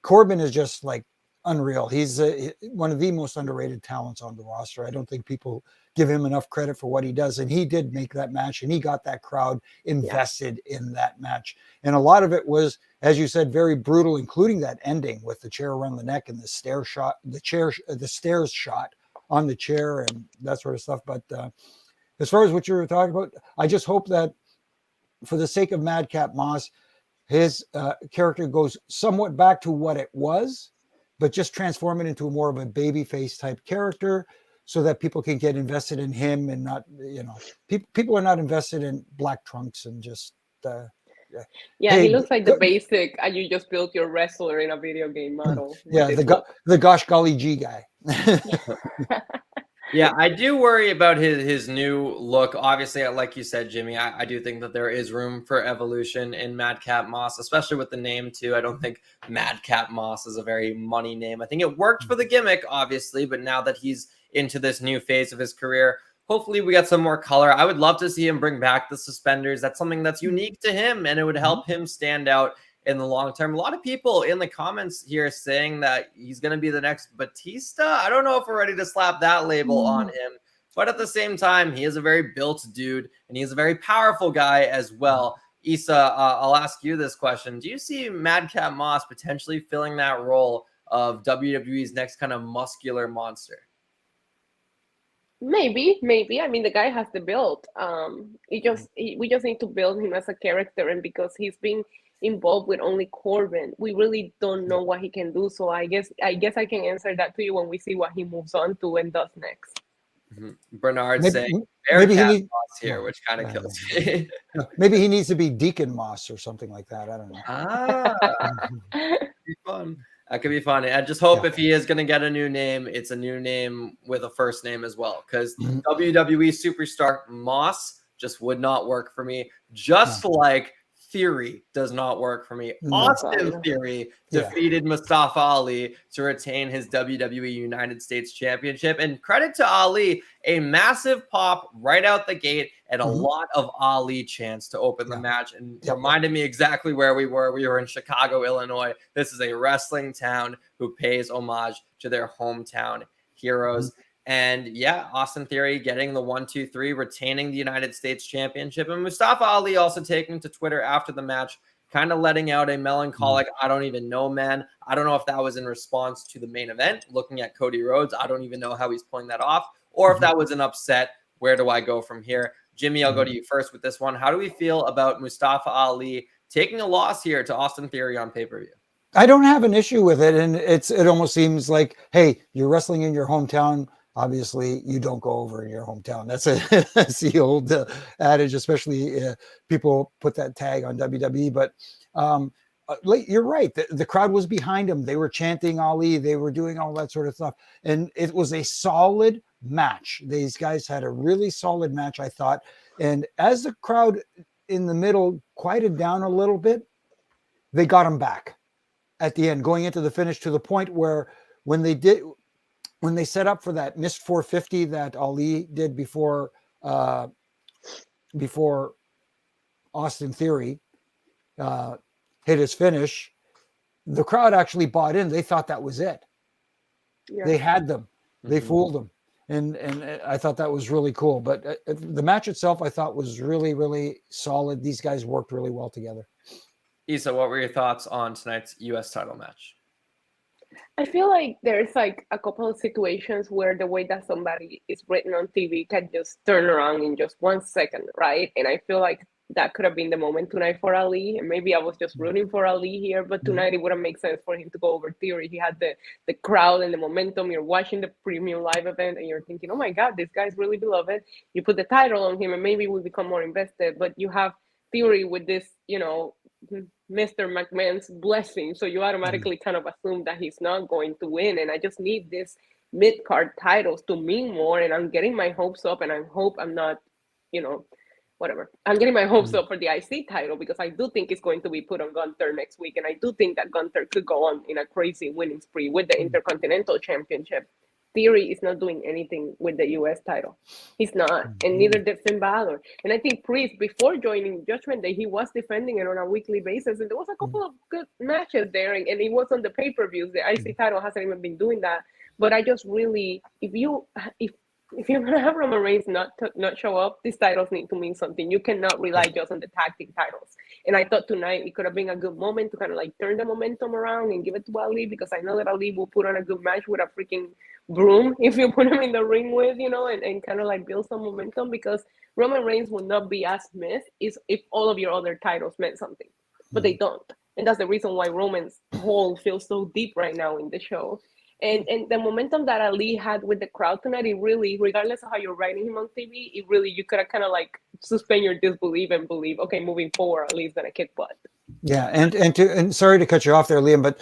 Corbin is just like unreal. He's one of the most underrated talents on the roster. I don't think people give him enough credit for what he does. And he did make that match, and he got that crowd invested in that match. And a lot of it was, as you said, very brutal, including that ending with the chair around the neck and the stairs shot on the chair and that sort of stuff. But as far as what you were talking about, I just hope that for the sake of Madcap Moss, his character goes somewhat back to what it was, but just transform it into more of a babyface type character, so that people can get invested in him, and not, people are not invested in black trunks and just. Hey, he looks like the basic, you just built your wrestler in a video game model. Yeah, the gosh golly G guy. Yeah, I do worry about his new look. Obviously, like you said, Jimmy, I do think that there is room for evolution in Madcap Moss, especially with the name too. I don't think Madcap Moss is a very money name. I think it worked for the gimmick, obviously, but now that he's into this new phase of his career, hopefully we get some more color. I would love to see him bring back the suspenders. That's something that's unique to him, and it would help him stand out in the long term. A lot of people in the comments here saying that he's going to be the next Batista. I don't know if we're ready to slap that label on him, but at the same time, he is a very built dude, and he's a very powerful guy as well. Issa, I'll ask you this question. Do you see Madcap Moss potentially filling that role of WWE's next kind of muscular monster? Maybe. I mean, the guy has the build. We just need to build him as a character, and because he's been involved with only Corbin, we really don't know what he can do. So I guess I can answer that to you when we see what he moves on to and does next. Bernard saying maybe he needs Moss here, which kind of kills me. Maybe he needs to be Deacon Moss or something like that. I don't know. That'd be fun. That could be fun. I just hope if he is going to get a new name, it's a new name with a first name as well, because WWE superstar Moss just would not work for me. Just like Theory does not work for me. Austin Theory defeated Mustafa Ali to retain his WWE United States Championship. And credit to Ali, a massive pop right out the gate and a lot of Ali chants to open the match, and reminded me exactly where we were. We were in Chicago, Illinois. This is a wrestling town who pays homage to their hometown heroes. And Austin Theory getting the 1, 2, 3, retaining the United States Championship. And Mustafa Ali also taking to Twitter after the match, kind of letting out a melancholic, I don't even know, man. I don't know if that was in response to the main event, looking at Cody Rhodes. I don't even know how he's pulling that off, or if that was an upset Where do I go from here? Jimmy, I'll go to you first with this one. How do we feel about Mustafa Ali taking a loss here to Austin Theory on pay-per-view? I don't have an issue with it, and it almost seems like, hey, you're wrestling in your hometown. Obviously, you don't go over in your hometown. That's the old adage, especially people put that tag on WWE. But you're right. The crowd was behind him. They were chanting Ali. They were doing all that sort of stuff. And it was a solid match. These guys had a really solid match, I thought. And as the crowd in the middle quieted down a little bit, they got him back at the end, going into the finish, to the point where when they set up for that missed 450 that Ali did before Austin Theory hit his finish, the crowd actually bought in. They thought that was it. Yeah. They had them. They fooled them. And I thought that was really cool. But the match itself, I thought, was really, really solid. These guys worked really well together. Isa, what were your thoughts on tonight's U.S. title match? I feel like there's like a couple of situations where the way that somebody is written on TV can just turn around in just 1 second, right? And I feel like that could have been the moment tonight for Ali. And maybe I was just rooting for Ali here, but tonight it wouldn't make sense for him to go over Theory. He had the crowd and the momentum. You're watching the premium live event and you're thinking, oh my God, this guy's really beloved. You put the title on him and maybe we become more invested, but you have Theory with this, Mr. McMahon's blessing. So you automatically kind of assume that he's not going to win. And I just need this mid-card titles to mean more. And I'm getting my hopes up, and I hope I'm not, whatever. I'm getting my hopes up for the IC title, because I do think it's going to be put on Gunther next week. And I do think that Gunther could go on in a crazy winning spree with the Intercontinental Championship. Theory is not doing anything with the U.S. title. He's not, and neither did Finn Balor. And I think Priest, before joining Judgment Day, he was defending it on a weekly basis, and there was a couple of good matches there, and it was on the pay-per-views. The IC title hasn't even been doing that. But I just really, if you're gonna have Roman Reigns not show up, these titles need to mean something. You cannot rely just on the tag team titles. And I thought tonight it could have been a good moment to kind of like turn the momentum around and give it to Ali, because I know that Ali will put on a good match with a freaking broom if you put him in the ring with, and kind of like build some momentum, because Roman Reigns will not be as missed if all of your other titles meant something, but they don't. And that's the reason why Roman's hole feels so deep right now in the show. And the momentum that Ali had with the crowd tonight, it really, regardless of how you're writing him on TV, you could have kind of like suspend your disbelief and believe, okay, moving forward, Ali's gonna kick butt. Yeah, and sorry to cut you off there, Liam, but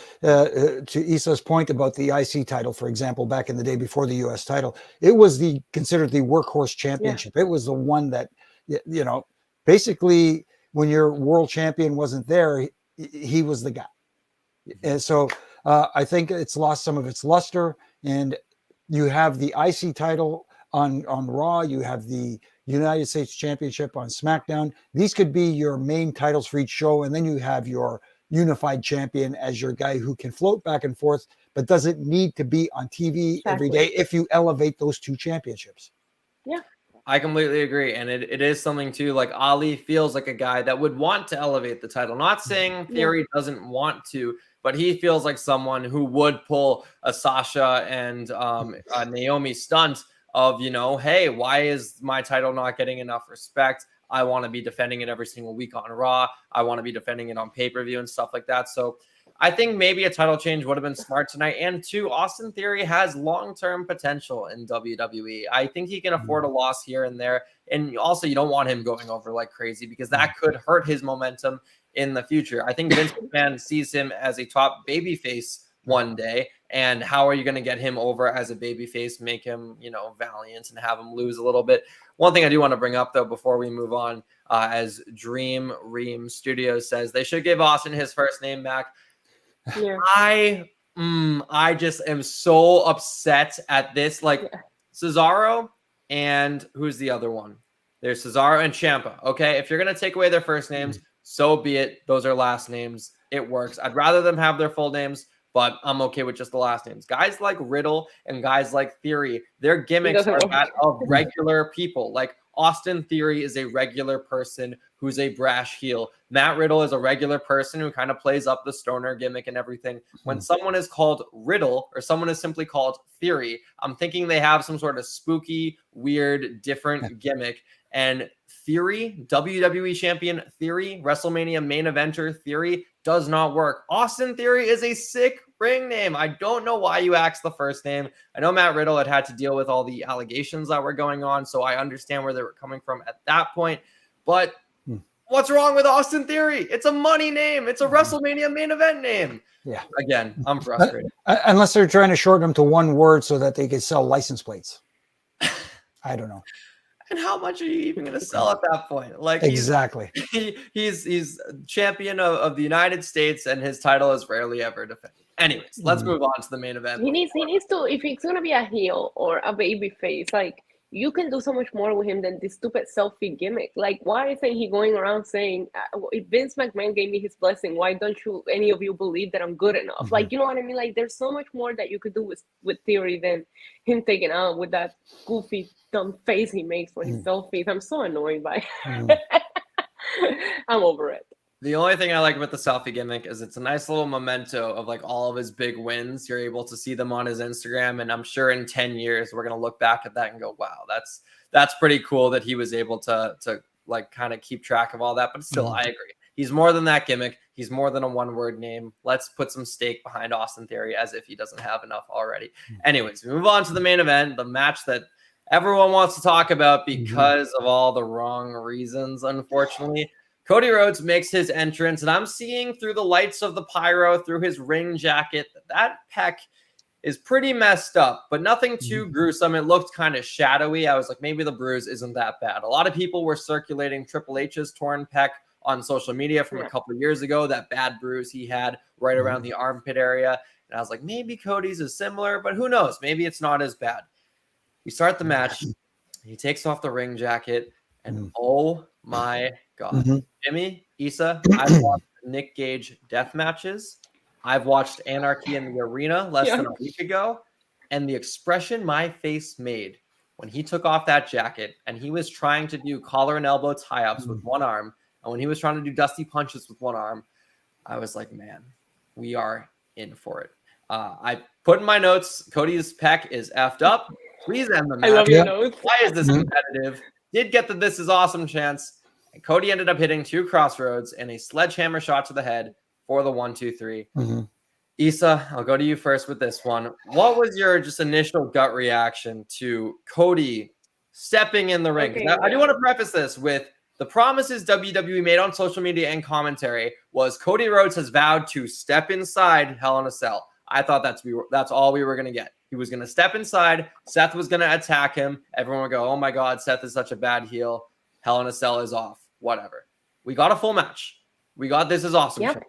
to Isa's point about the IC title, for example, back in the day before the US title, it was considered the workhorse championship. Yeah. It was the one that, basically when your world champion wasn't there, he was the guy. And so I think it's lost some of its luster, and you have the IC title on Raw, you have the United States Championship on SmackDown. These could be your main titles for each show, and then you have your unified champion as your guy who can float back and forth, but doesn't need to be on TV every day if you elevate those two championships. Yeah. I completely agree. And it is something too, like Ali feels like a guy that would want to elevate the title. Not saying Theory doesn't want to, but he feels like someone who would pull a Sasha and a Naomi stunt of, hey, why is my title not getting enough respect? I want to be defending it every single week on Raw. I want to be defending it on pay-per-view and stuff like that. So I think maybe a title change would have been smart tonight. And two, Austin Theory has long-term potential in WWE. I think he can afford a loss here and there. And also, you don't want him going over like crazy, because that could hurt his momentum in the future. I think Vince McMahon sees him as a top babyface one day. And how are you going to get him over as a babyface, make him, valiant, and have him lose a little bit? One thing I do want to bring up, though, before we move on, as Dream Ream Studios says, they should give Austin his first name back. Yeah. I just am so upset at this. Like Cesaro and who's the other one? There's Cesaro and Ciampa. Okay, if you're going to take away their first names, so be it. Those are last names. It works. I'd rather them have their full names, but I'm okay with just the last names. Guys like Riddle and guys like Theory, their gimmicks are that of regular people. Like, Austin Theory is a regular person who's a brash heel. Matt Riddle is a regular person who kind of plays up the stoner gimmick and everything. When someone is called Riddle or someone is simply called Theory, I'm thinking they have some sort of spooky, weird, different gimmick. And Theory, WWE Champion Theory, WrestleMania main eventer Theory does not work. Austin Theory is a sick ring name. I don't know why you axed the first name. I know Matt Riddle had to deal with all the allegations that were going on, so I understand where they were coming from at that point. But what's wrong with Austin Theory? It's a money name. It's a WrestleMania main event name. Yeah. Again, I'm frustrated. Unless they're trying to shorten them to one word so that they can sell license plates. I don't know. And how much are you even going to sell at that point? Like exactly. He's champion of the United States, and his title is rarely ever defended. Anyways, let's move on to the main event. He needs to, if he's gonna be a heel or a baby face, like, you can do so much more with him than this stupid selfie gimmick. Like, why isn't he going around saying, if Vince McMahon gave me his blessing, why don't any of you believe that I'm good enough? Like, you know what I mean? Like, there's so much more that you could do with Theory than him taking out with that goofy, dumb face he makes for his selfies. I'm so annoyed by it. I'm over it. The only thing I like about the selfie gimmick is it's a nice little memento of like all of his big wins. You're able to see them on his Instagram, and I'm sure in 10 years we're gonna look back at that and go, "Wow, that's pretty cool that he was able to like kind of keep track of all that." But still, I agree. He's more than that gimmick. He's more than a one-word name. Let's put some stake behind Austin Theory as if he doesn't have enough already. Anyways, we move on to the main event, the match that everyone wants to talk about because of all the wrong reasons, unfortunately. Cody Rhodes makes his entrance, and I'm seeing through the lights of the pyro, through his ring jacket, that pec is pretty messed up, but nothing too gruesome. It looked kind of shadowy. I was like, maybe the bruise isn't that bad. A lot of people were circulating Triple H's torn pec on social media from a couple of years ago, that bad bruise he had right around the armpit area. And I was like, maybe Cody's is similar, but who knows? Maybe it's not as bad. We start the match. He takes off the ring jacket, and oh my God. Jimmy, Issa, I've watched Nick Gage death matches. I've watched Anarchy in the Arena less than a week ago. And the expression my face made when he took off that jacket and he was trying to do collar and elbow tie-ups with one arm, and when he was trying to do dusty punches with one arm, I was like, man, we are in for it. I put in my notes, Cody's pec is effed up. Please end the match. I love your notes. Why is this competitive? Did get the This Is Awesome chance. And Cody ended up hitting 2 crossroads and a sledgehammer shot to the head for the 1-2-3. Issa, I'll go to you first with this one. What was your just initial gut reaction to Cody stepping in the ring? Okay, now, I do want to preface this with the promises WWE made on social media and commentary was Cody Rhodes has vowed to step inside Hell in a Cell. I thought that's all we were going to get. He was going to step inside. Seth was going to attack him. Everyone would go, oh my God, Seth is such a bad heel. Hell in a Cell is off. Whatever. We got a full match. We got This Is Awesome. Yep.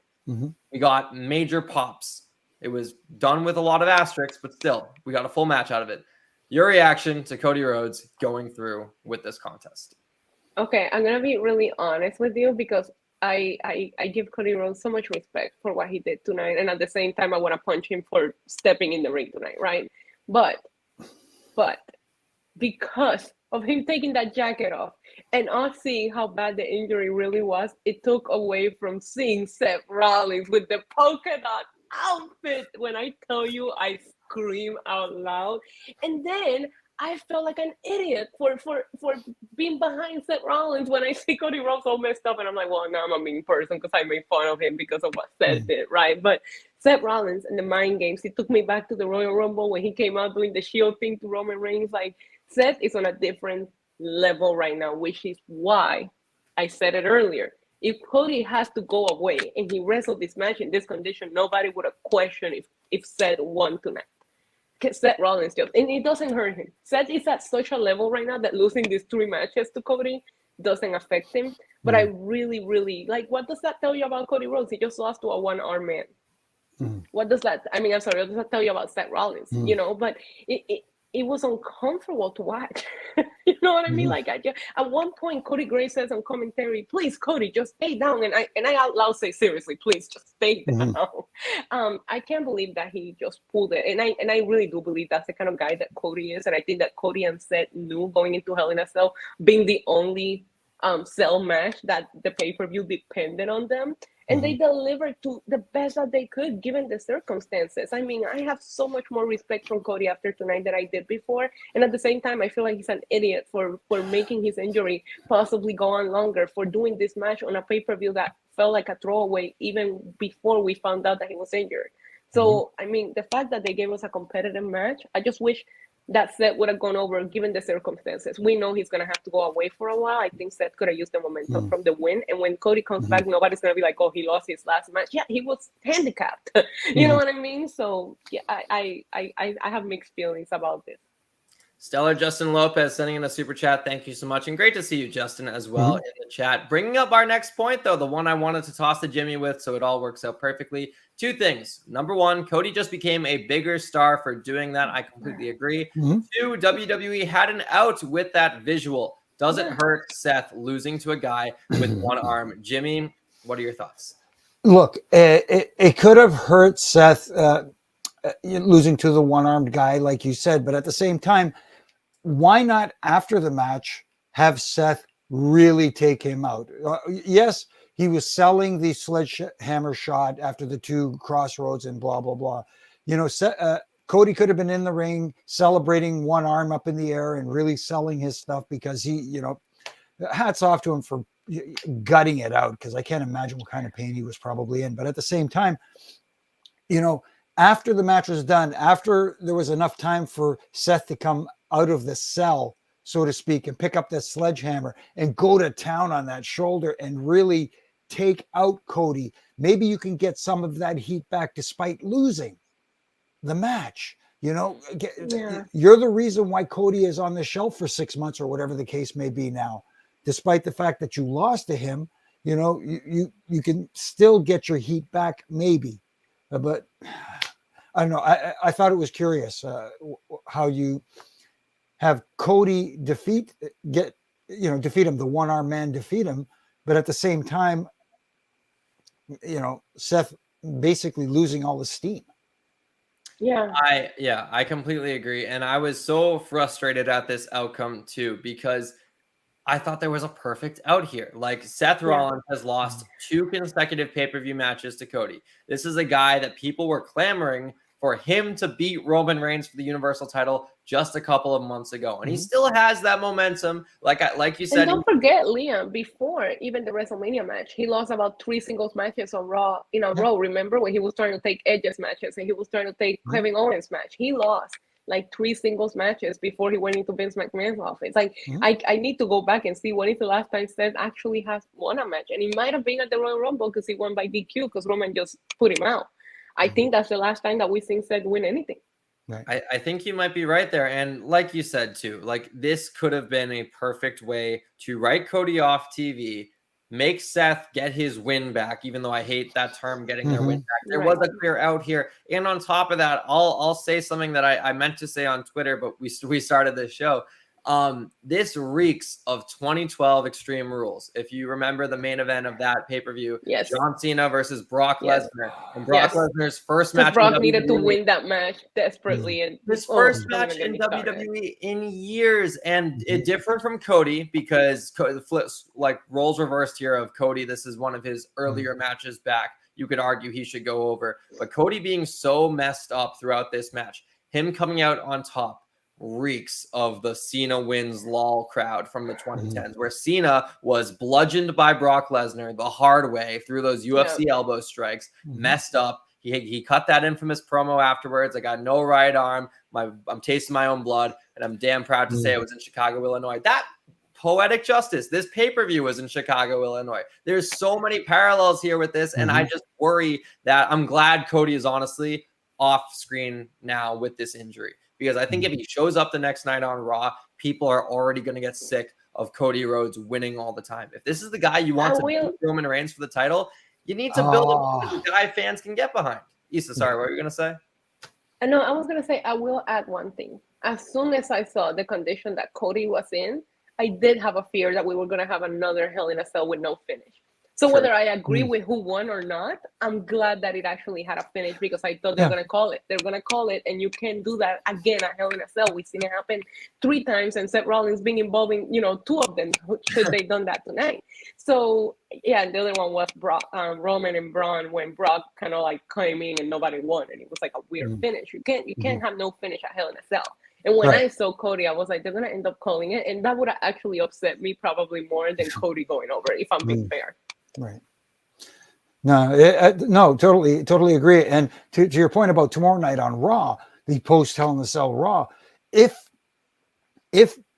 We got major pops. It was done with a lot of asterisks, but still, we got a full match out of it. Your reaction to Cody Rhodes going through with this contest? Okay, I'm gonna be really honest with you because I give Cody Rhodes so much respect for what he did tonight, and at the same time, I want to punch him for stepping in the ring tonight, right? But because of him taking that jacket off and us seeing how bad the injury really was, it took away from seeing Seth Rollins with the polka dot outfit. When I tell you, I scream out loud. And then I felt like an idiot for being behind Seth Rollins when I see Cody Rhodes all messed up, and I'm like, well, now I'm a mean person because I made fun of him because of what Seth did, right? But Seth Rollins and the mind games, he took me back to the Royal Rumble when he came out doing the Shield thing to Roman Reigns. Like, Seth is on a different level right now, which is why I said it earlier. If Cody has to go away and he wrestled this match in this condition, nobody would have questioned if Seth won tonight. Seth Rollins just, and it doesn't hurt him. Seth is at such a level right now that losing these 3 matches to Cody doesn't affect him. But I really, really like, what does that tell you about Cody Rhodes? He just lost to a one-arm man. What does that? I mean, I'm sorry. What does that tell you about Seth Rollins? You know, but it was uncomfortable to watch. You know what I mean? Like at one point, Cody Gray says on commentary, "Please, Cody, just stay down." And I out loud say, "Seriously, please, just stay down." I can't believe that he just pulled it, and I really do believe that's the kind of guy that Cody is, and I think that Cody and Seth knew going into Hell in a Cell, being the only cell match that the pay-per-view depended on them. And they delivered to the best that they could, given the circumstances. I mean, I have so much more respect for Cody after tonight than I did before. And at the same time, I feel like he's an idiot for making his injury possibly go on longer, for doing this match on a pay-per-view that felt like a throwaway even before we found out that he was injured. So, I mean, the fact that they gave us a competitive match, I just wish that Seth would have gone over given the circumstances. We know he's going to have to go away for a while. I think Seth could have used the momentum from the win. And when Cody comes back, nobody's going to be like, oh, he lost his last match. Yeah, he was handicapped. You know what I mean? So, yeah, I have mixed feelings about this. Stellar Justin Lopez sending in a super chat. Thank you so much. And great to see you, Justin, as well in the chat. Bringing up our next point, though, the one I wanted to toss to Jimmy with, so it all works out perfectly. Two things. Number one, Cody just became a bigger star for doing that. I completely agree. Two, WWE had an out with that visual. Does it hurt Seth losing to a guy with one arm? Jimmy, what are your thoughts? Look, it could have hurt Seth losing to the one-armed guy, like you said, but at the same time, why not after the match have Seth really take him out? Yes, he was selling the sledgehammer shot after the two crossroads and blah, blah, blah. You know, Cody could have been in the ring celebrating one arm up in the air and really selling his stuff, because he, you know, hats off to him for gutting it out, because I can't imagine what kind of pain he was probably in. But at the same time, you know, after the match was done, after there was enough time for Seth to come out of the cell, so to speak, and pick up that sledgehammer and go to town on that shoulder and really take out Cody, maybe you can get some of that heat back despite losing the match. You know, you're the reason why Cody is on the shelf for 6 months or whatever the case may be now, despite the fact that you lost to him. You know, you can still get your heat back, maybe. But I don't know. I thought it was curious how you have Cody defeat him, the one-armed man defeat him, but at the same time, you know, Seth basically losing all the steam. I completely agree. And I was so frustrated at this outcome too, because I thought there was a perfect out here. Like, Seth Rollins has lost 2 consecutive pay-per-view matches to Cody. This is a guy that people were clamoring for him to beat Roman Reigns for the Universal title just a couple of months ago. And he still has that momentum. Like you said. And don't forget, Liam, before even the WrestleMania match, he lost about 3 singles matches on Raw in a row. Remember when he was trying to take Edge's matches and he was trying to take Kevin Owens' match? He lost like 3 singles matches before he went into Vince McMahon's office. Like, I need to go back and see when is the last time Seth actually has won a match. And he might have been at the Royal Rumble because he won by DQ because Roman just put him out. I think that's the last time that we've seen Seth win anything. Right. I think you might be right there. And like you said, too, like, this could have been a perfect way to write Cody off TV, make Seth get his win back, even though I hate that term, getting their win back. There was a clear out here. And on top of that, I'll say something that I meant to say on Twitter, but we started this show. This reeks of 2012 Extreme Rules. If you remember the main event of that pay-per-view, John Cena versus Brock Lesnar. And Brock Lesnar's first match. Brock needed to win that match desperately. And his first match in WWE in years. And it different from Cody, because the flips, like, roles reversed here of Cody. This is one of his earlier matches back. You could argue he should go over. But Cody being so messed up throughout this match, him coming out on top, reeks of the Cena wins lol crowd from the 2010s, where Cena was bludgeoned by Brock Lesnar the hard way through those UFC elbow strikes, messed up. He cut that infamous promo afterwards. I got no right arm. I'm tasting my own blood, and I'm damn proud to say it was in Chicago, Illinois. That poetic justice. This pay-per-view was in Chicago, Illinois. There's so many parallels here with this, and I just worry that I'm glad Cody is honestly off screen now with this injury. Because I think if he shows up the next night on Raw, people are already going to get sick of Cody Rhodes winning all the time. If this is the guy you want to beat Roman Reigns for the title, you need to build a guy fans can get behind. Issa, sorry, what were you going to say? No, I was going to say, I will add one thing. as soon as I saw the condition that Cody was in, I did have a fear that we were going to have another Hell in a Cell with no finish. So Sure. whether I agree with who won or not, I'm glad that it actually had a finish because I thought they're going to call it. They're going to call it, and you can't do that again at Hell in a Cell. We've seen it happen 3 times, and Seth Rollins being involving, 2 of them should they done that tonight. So, yeah, the other one was Roman and Braun when Brock kind of like came in and nobody won, and it was like a weird finish. You can't have no finish at Hell in a Cell. And when I saw Cody, I was like, they're going to end up calling it, and that would have actually upset me probably more than Cody going over, if I'm being fair. Right. No, totally agree. And to your point about tomorrow night on Raw, the post Hell in a Cell Raw, if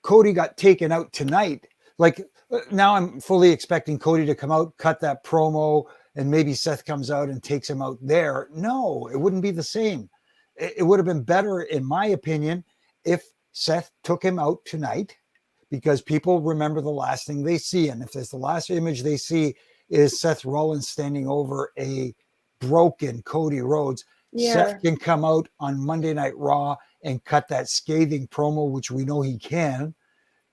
Cody got taken out tonight, like now I'm fully expecting Cody to come out, cut that promo, and maybe Seth comes out and takes him out there. No, it wouldn't be the same. It would have been better, in my opinion, if Seth took him out tonight, because people remember the last thing they see. And if it's the last image they see is Seth Rollins standing over a broken Cody Rhodes, Seth can come out on Monday Night Raw and cut that scathing promo, which we know he can,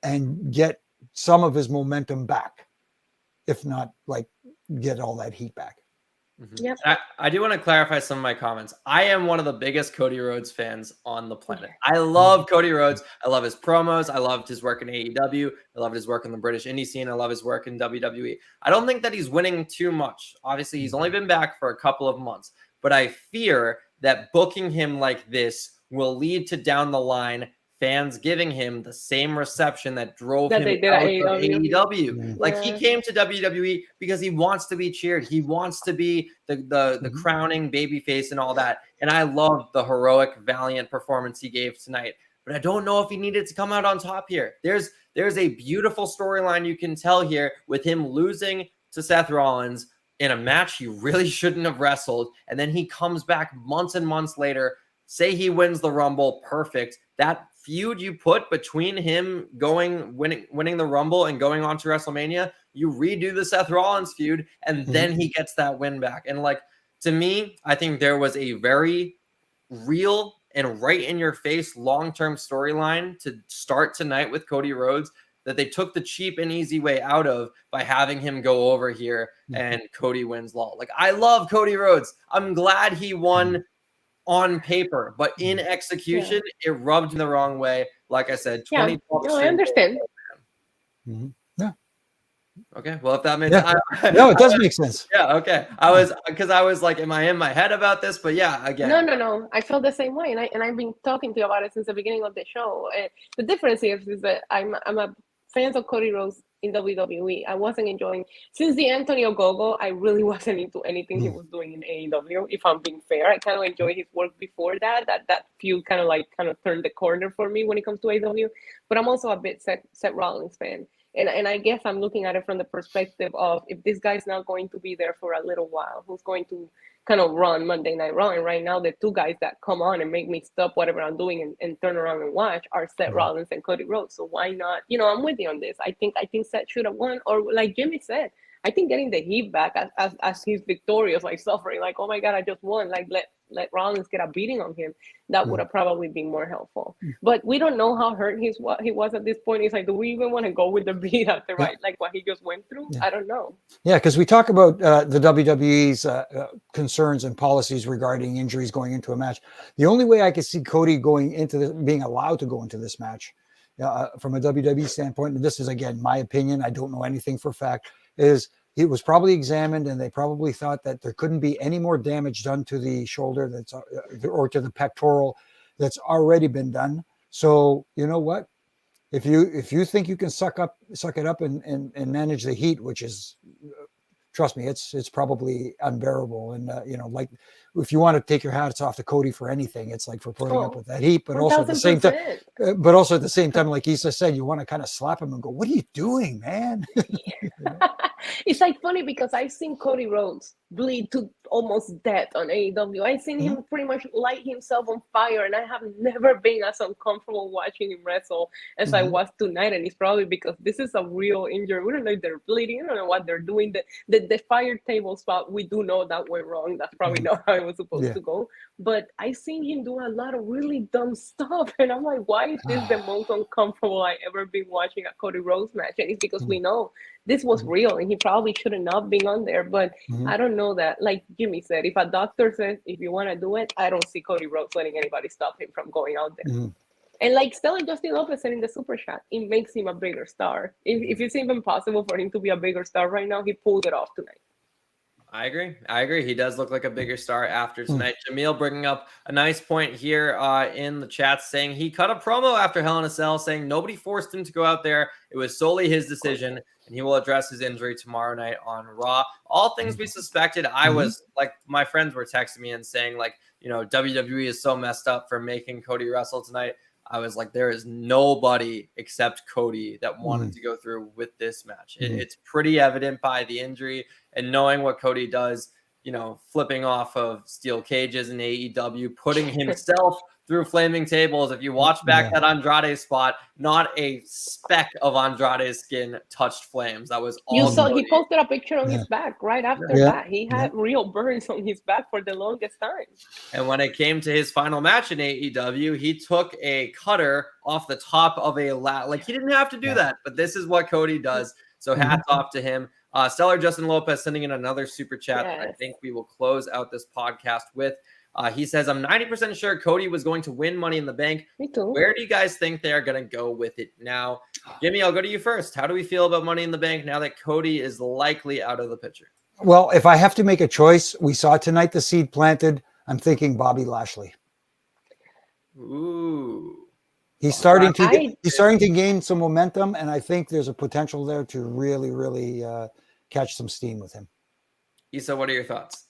and get some of his momentum back, if not like get all that heat back. Yep. I do want to clarify some of my comments. I am one of the biggest Cody Rhodes fans on the planet. I love Cody Rhodes. I love his promos. I loved his work in AEW. I loved his work in the British indie scene. I love his work in WWE. I don't think that he's winning too much. Obviously, he's only been back for a couple of months, but I fear that booking him like this will lead to down the line fans giving him the same reception that drove him out of AEW. Like he came to WWE because he wants to be cheered. He wants to be the crowning babyface and all that. And I love the heroic, valiant performance he gave tonight. But I don't know if he needed to come out on top here. There's a beautiful storyline you can tell here with him losing to Seth Rollins in a match he really shouldn't have wrestled. And then he comes back months and months later. Say he wins the Rumble, perfect. That feud you put between him winning the Rumble and going on to WrestleMania, you redo the Seth Rollins feud, and then he gets that win back. And like, to me, I think there was a very real and right in your face long-term storyline to start tonight with Cody Rhodes that they took the cheap and easy way out of by having him go over here and Cody wins law. Like, I love Cody Rhodes. I'm glad he won on paper, but in execution, it rubbed in the wrong way. Like I said, 2012. I understand. Yeah. Okay. Well, if that makes no, it does make sense. Yeah. Okay. I was like, am I in my head about this? But yeah, again. No. I felt the same way, and I've been talking to you about it since the beginning of the show. And the difference is that I'm a fan of Cody Rhodes in WWE. I wasn't enjoying since the Antonio Gogo. I really wasn't into anything he was doing in AEW. If I'm being fair, I kind of enjoyed his work before that. That feud kind of turned the corner for me when it comes to AEW. But I'm also a bit Seth Rollins fan, and I guess I'm looking at it from the perspective of if this guy's not going to be there for a little while, who's going to kind of run Monday Night Raw? And right now, the 2 guys that come on and make me stop whatever I'm doing and turn around and watch are Seth Rollins and Cody Rhodes. So why not? I'm with you on this. I think Seth should have won, or like Jimmy said, I think getting the heat back as he's victorious, like suffering, like, oh my God, I just won. Like let Rollins get a beating on him. That would have probably been more helpful. But we don't know how hurt he was at this point. It's like, do we even want to go with the beat after like what he just went through? I don't know. Yeah, because we talk about the WWE's concerns and policies regarding injuries going into a match. The only way I could see Cody going into this, being allowed to go into this match from a WWE standpoint, and this is, again, my opinion, I don't know anything for a fact, is he was probably examined and they probably thought that there couldn't be any more damage done to the shoulder or to the pectoral that's already been done. So you know what? If you think you can suck it up and manage the heat, which is, trust me, it's probably unbearable. And like, if you want to take your hats off to Cody for anything, it's like for putting up with that heat, but also at the same time, like Issa said, you want to kind of slap him and go, "What are you doing, man?" It's like funny because I've seen Cody Rhodes bleed to almost death on AEW. I've seen him pretty much light himself on fire, and I have never been as uncomfortable watching him wrestle as I was tonight. And it's probably because this is a real injury. We don't know if they're bleeding. I don't know what they're doing. The the fire table spot, we do know that went wrong. That's probably not how it was supposed to go. But I seen him do a lot of really dumb stuff, and I'm like, why is this the most uncomfortable I ever been watching a Cody Rhodes match? And it's because we know this was real, and he probably should have not been on there. But I don't know that. Like Jimmy said, if a doctor says if you want to do it, I don't see Cody Rhodes letting anybody stop him from going out there. And like Stella Justin Lopez said in the super chat, it makes him a bigger star. If it's even possible for him to be a bigger star right now, he pulled it off tonight. I agree. He does look like a bigger star after tonight. Jamil bringing up a nice point here in the chat, saying he cut a promo after Hell in a Cell, saying nobody forced him to go out there. It was solely his decision, and he will address his injury tomorrow night on Raw. All things we suspected. I was like, my friends were texting me and saying like, you know, WWE is so messed up for making Cody wrestle tonight. I was like, there is nobody except Cody that wanted to go through with this match. It's pretty evident by the injury and knowing what Cody does, you know, flipping off of steel cages in AEW, putting himself through flaming tables. If you watch back that Andrade spot, not a speck of Andrade's skin touched flames. That was all. You saw Cody. he posted a picture on his back right after that. He had real burns on his back for the longest time. And when it came to his final match in AEW, he took a cutter off the top of a like he didn't have to do that, but this is what Cody does. So hats off to him. Stellar Justin Lopez sending in another super chat that I think we will close out this podcast with. He says, I'm 90% sure Cody was going to win Money in the Bank. Me too. Where do you guys think they are going to go with it now? Jimmy, I'll go to you first. How do we feel about Money in the Bank now that Cody is likely out of the picture? Well, if I have to make a choice, we saw tonight the seed planted. I'm thinking Bobby Lashley. Ooh. He's starting to gain some momentum, and I think there's a potential there to really, really catch some steam with him. Issa, what are your thoughts?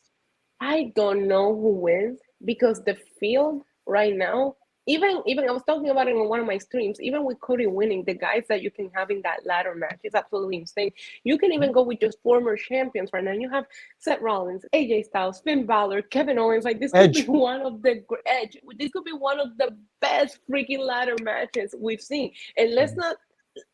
I don't know who wins because the field right now, even I was talking about it on one of my streams, even with Cody winning, the guys that you can have in that ladder match is absolutely insane. You can even go with just former champions right now. You have Seth Rollins, AJ Styles, Finn Balor, Kevin Owens. Like this could be one of the Edge. This could be one of the best freaking ladder matches we've seen. And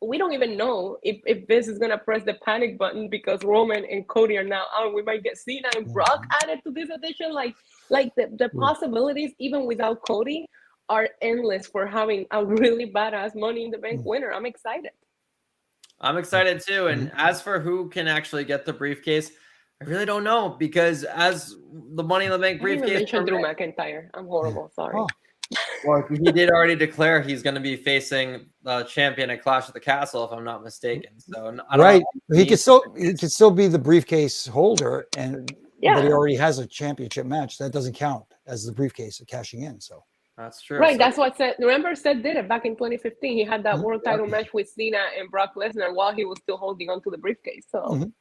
we don't even know if this is gonna press the panic button because Roman and Cody are now out. We might get Cena and Brock added to this edition. Like the possibilities, even without Cody, are endless for having a really badass Money in the Bank winner. I'm excited. I'm excited too. And as for who can actually get the briefcase, I really don't know because as the Money in the Bank briefcase, mentioned Drew McIntyre. I'm horrible. Sorry. Well, he did already declare he's going to be facing the champion at Clash at the Castle, if I'm not mistaken. So I don't know. He could still be the briefcase holder, but he already has a championship match. That doesn't count as the briefcase cashing in. So that's true. Right, that's what Seth. Remember, Seth did it back in 2015. He had that world title match with Cena and Brock Lesnar while he was still holding on to the briefcase. So.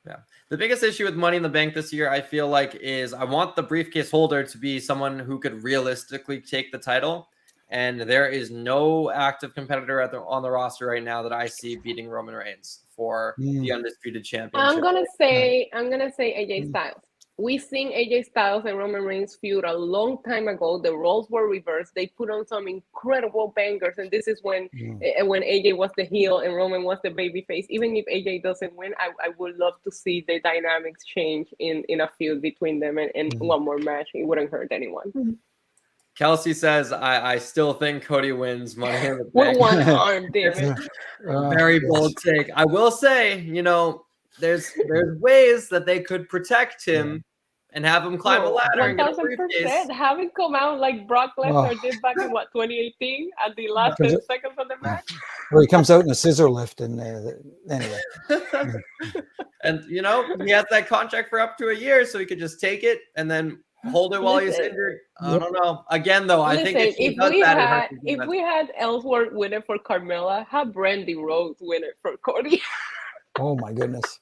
Yeah. The biggest issue with Money in the Bank this year, I feel like, is I want the briefcase holder to be someone who could realistically take the title. And there is no active competitor on the roster right now that I see beating Roman Reigns for the undisputed championship. I'm gonna say AJ Styles. We seen AJ Styles and Roman Reigns feud a long time ago. The roles were reversed. They put on some incredible bangers, and this is when AJ was the heel and Roman was the babyface. Even if AJ doesn't win, I would love to see the dynamics change in a feud between them and one more match. It wouldn't hurt anyone. Kelsey says, I still think Cody wins Money in the Bank. With one arm, damn it. Very bold take. I will say, you know, there's ways that they could protect him and have him climb a ladder and get a briefcase. Have him come out like Brock Lesnar did back in 2018 at the last 10 seconds of the match. Where he comes out in a scissor lift and anyway. And you know, he has that contract for up to a year, so he could just take it and then hold it while he's injured. I don't know. Again, though, I think if we had Ellsworth win it for Carmella, have Brandy Rhodes win it for Cody. Oh my goodness.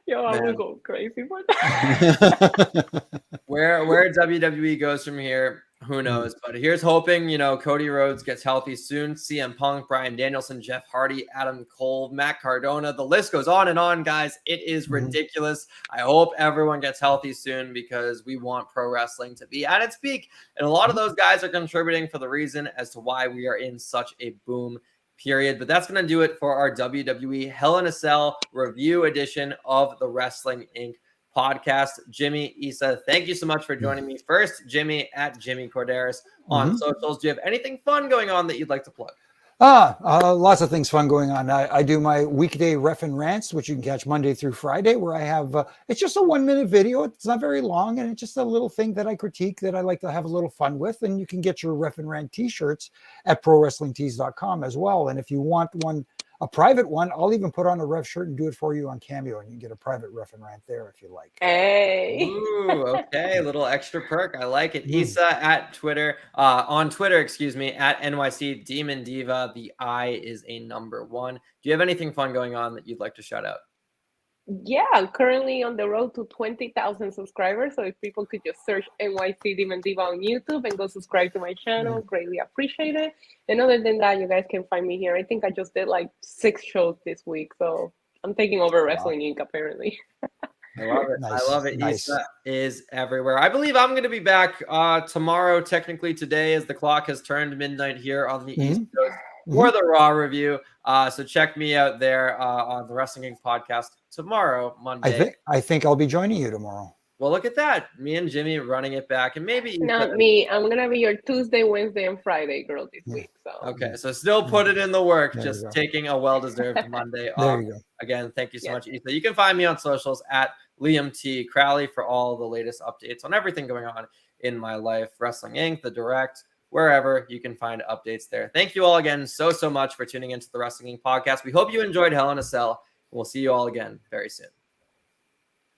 Yo, I would go crazy for that. Where WWE goes from here, who knows? But here's hoping, you know, Cody Rhodes gets healthy soon. CM Punk, Bryan Danielson, Jeff Hardy, Adam Cole, Matt Cardona. The list goes on and on, guys. It is ridiculous. I hope everyone gets healthy soon because we want pro wrestling to be at its peak. And a lot of those guys are contributing for the reason as to why we are in such a boom period. But that's going to do it for our WWE Hell in a Cell review edition of the Wrestling Inc. podcast. Jimmy, Issa, thank you so much for joining me. First, Jimmy at Jimmy Korderas on socials. Do you have anything fun going on that you'd like to plug? Lots of things fun going on. I do my weekday ref and rants, which you can catch Monday through Friday, where I have, it's just a 1-minute video. It's not very long, and it's just a little thing that I critique that I like to have a little fun with. And you can get your ref and rant t-shirts at prowrestlingtees.com as well. And if you want a private one, I'll even put on a ref shirt and do it for you on Cameo, and you can get a private ref and rant there if you like. Hey. Ooh, okay, a little extra perk. I like it. Issa at Twitter, on Twitter, excuse me, at NYC Demon Diva. The I is a number 1. Do you have anything fun going on that you'd like to shout out? Yeah, I'm currently on the road to 20,000 subscribers. So if people could just search NYC Demon Diva on YouTube and go subscribe to my channel, greatly appreciate it. And other than that, you guys can find me here. I think I just did like 6 shows this week. So I'm taking over Wrestling Inc. apparently. I love it. Nice, I love it. nice. Issa is everywhere. I believe I'm going to be back tomorrow, technically today, as the clock has turned midnight here on the East Coast for the Raw review. So check me out there on the Wrestling Inc. podcast tomorrow, Monday. I think I'll be joining you tomorrow. Well, look at that. Me and Jimmy running it back, and maybe Not me. I'm going to be your Tuesday, Wednesday, and Friday girl this week. So Okay, so still put it in the work, There just you go. taking a well-deserved Monday There off. you go. Again, thank you so much, Issa. You can find me on socials at Liam T. Crowley for all the latest updates on everything going on in my life. Wrestling Inc., The Direct, wherever you can find updates there. Thank you all again so much for tuning into the Wrestling Inc. podcast. We hope you enjoyed Hell in a Cell. We'll see you all again very soon.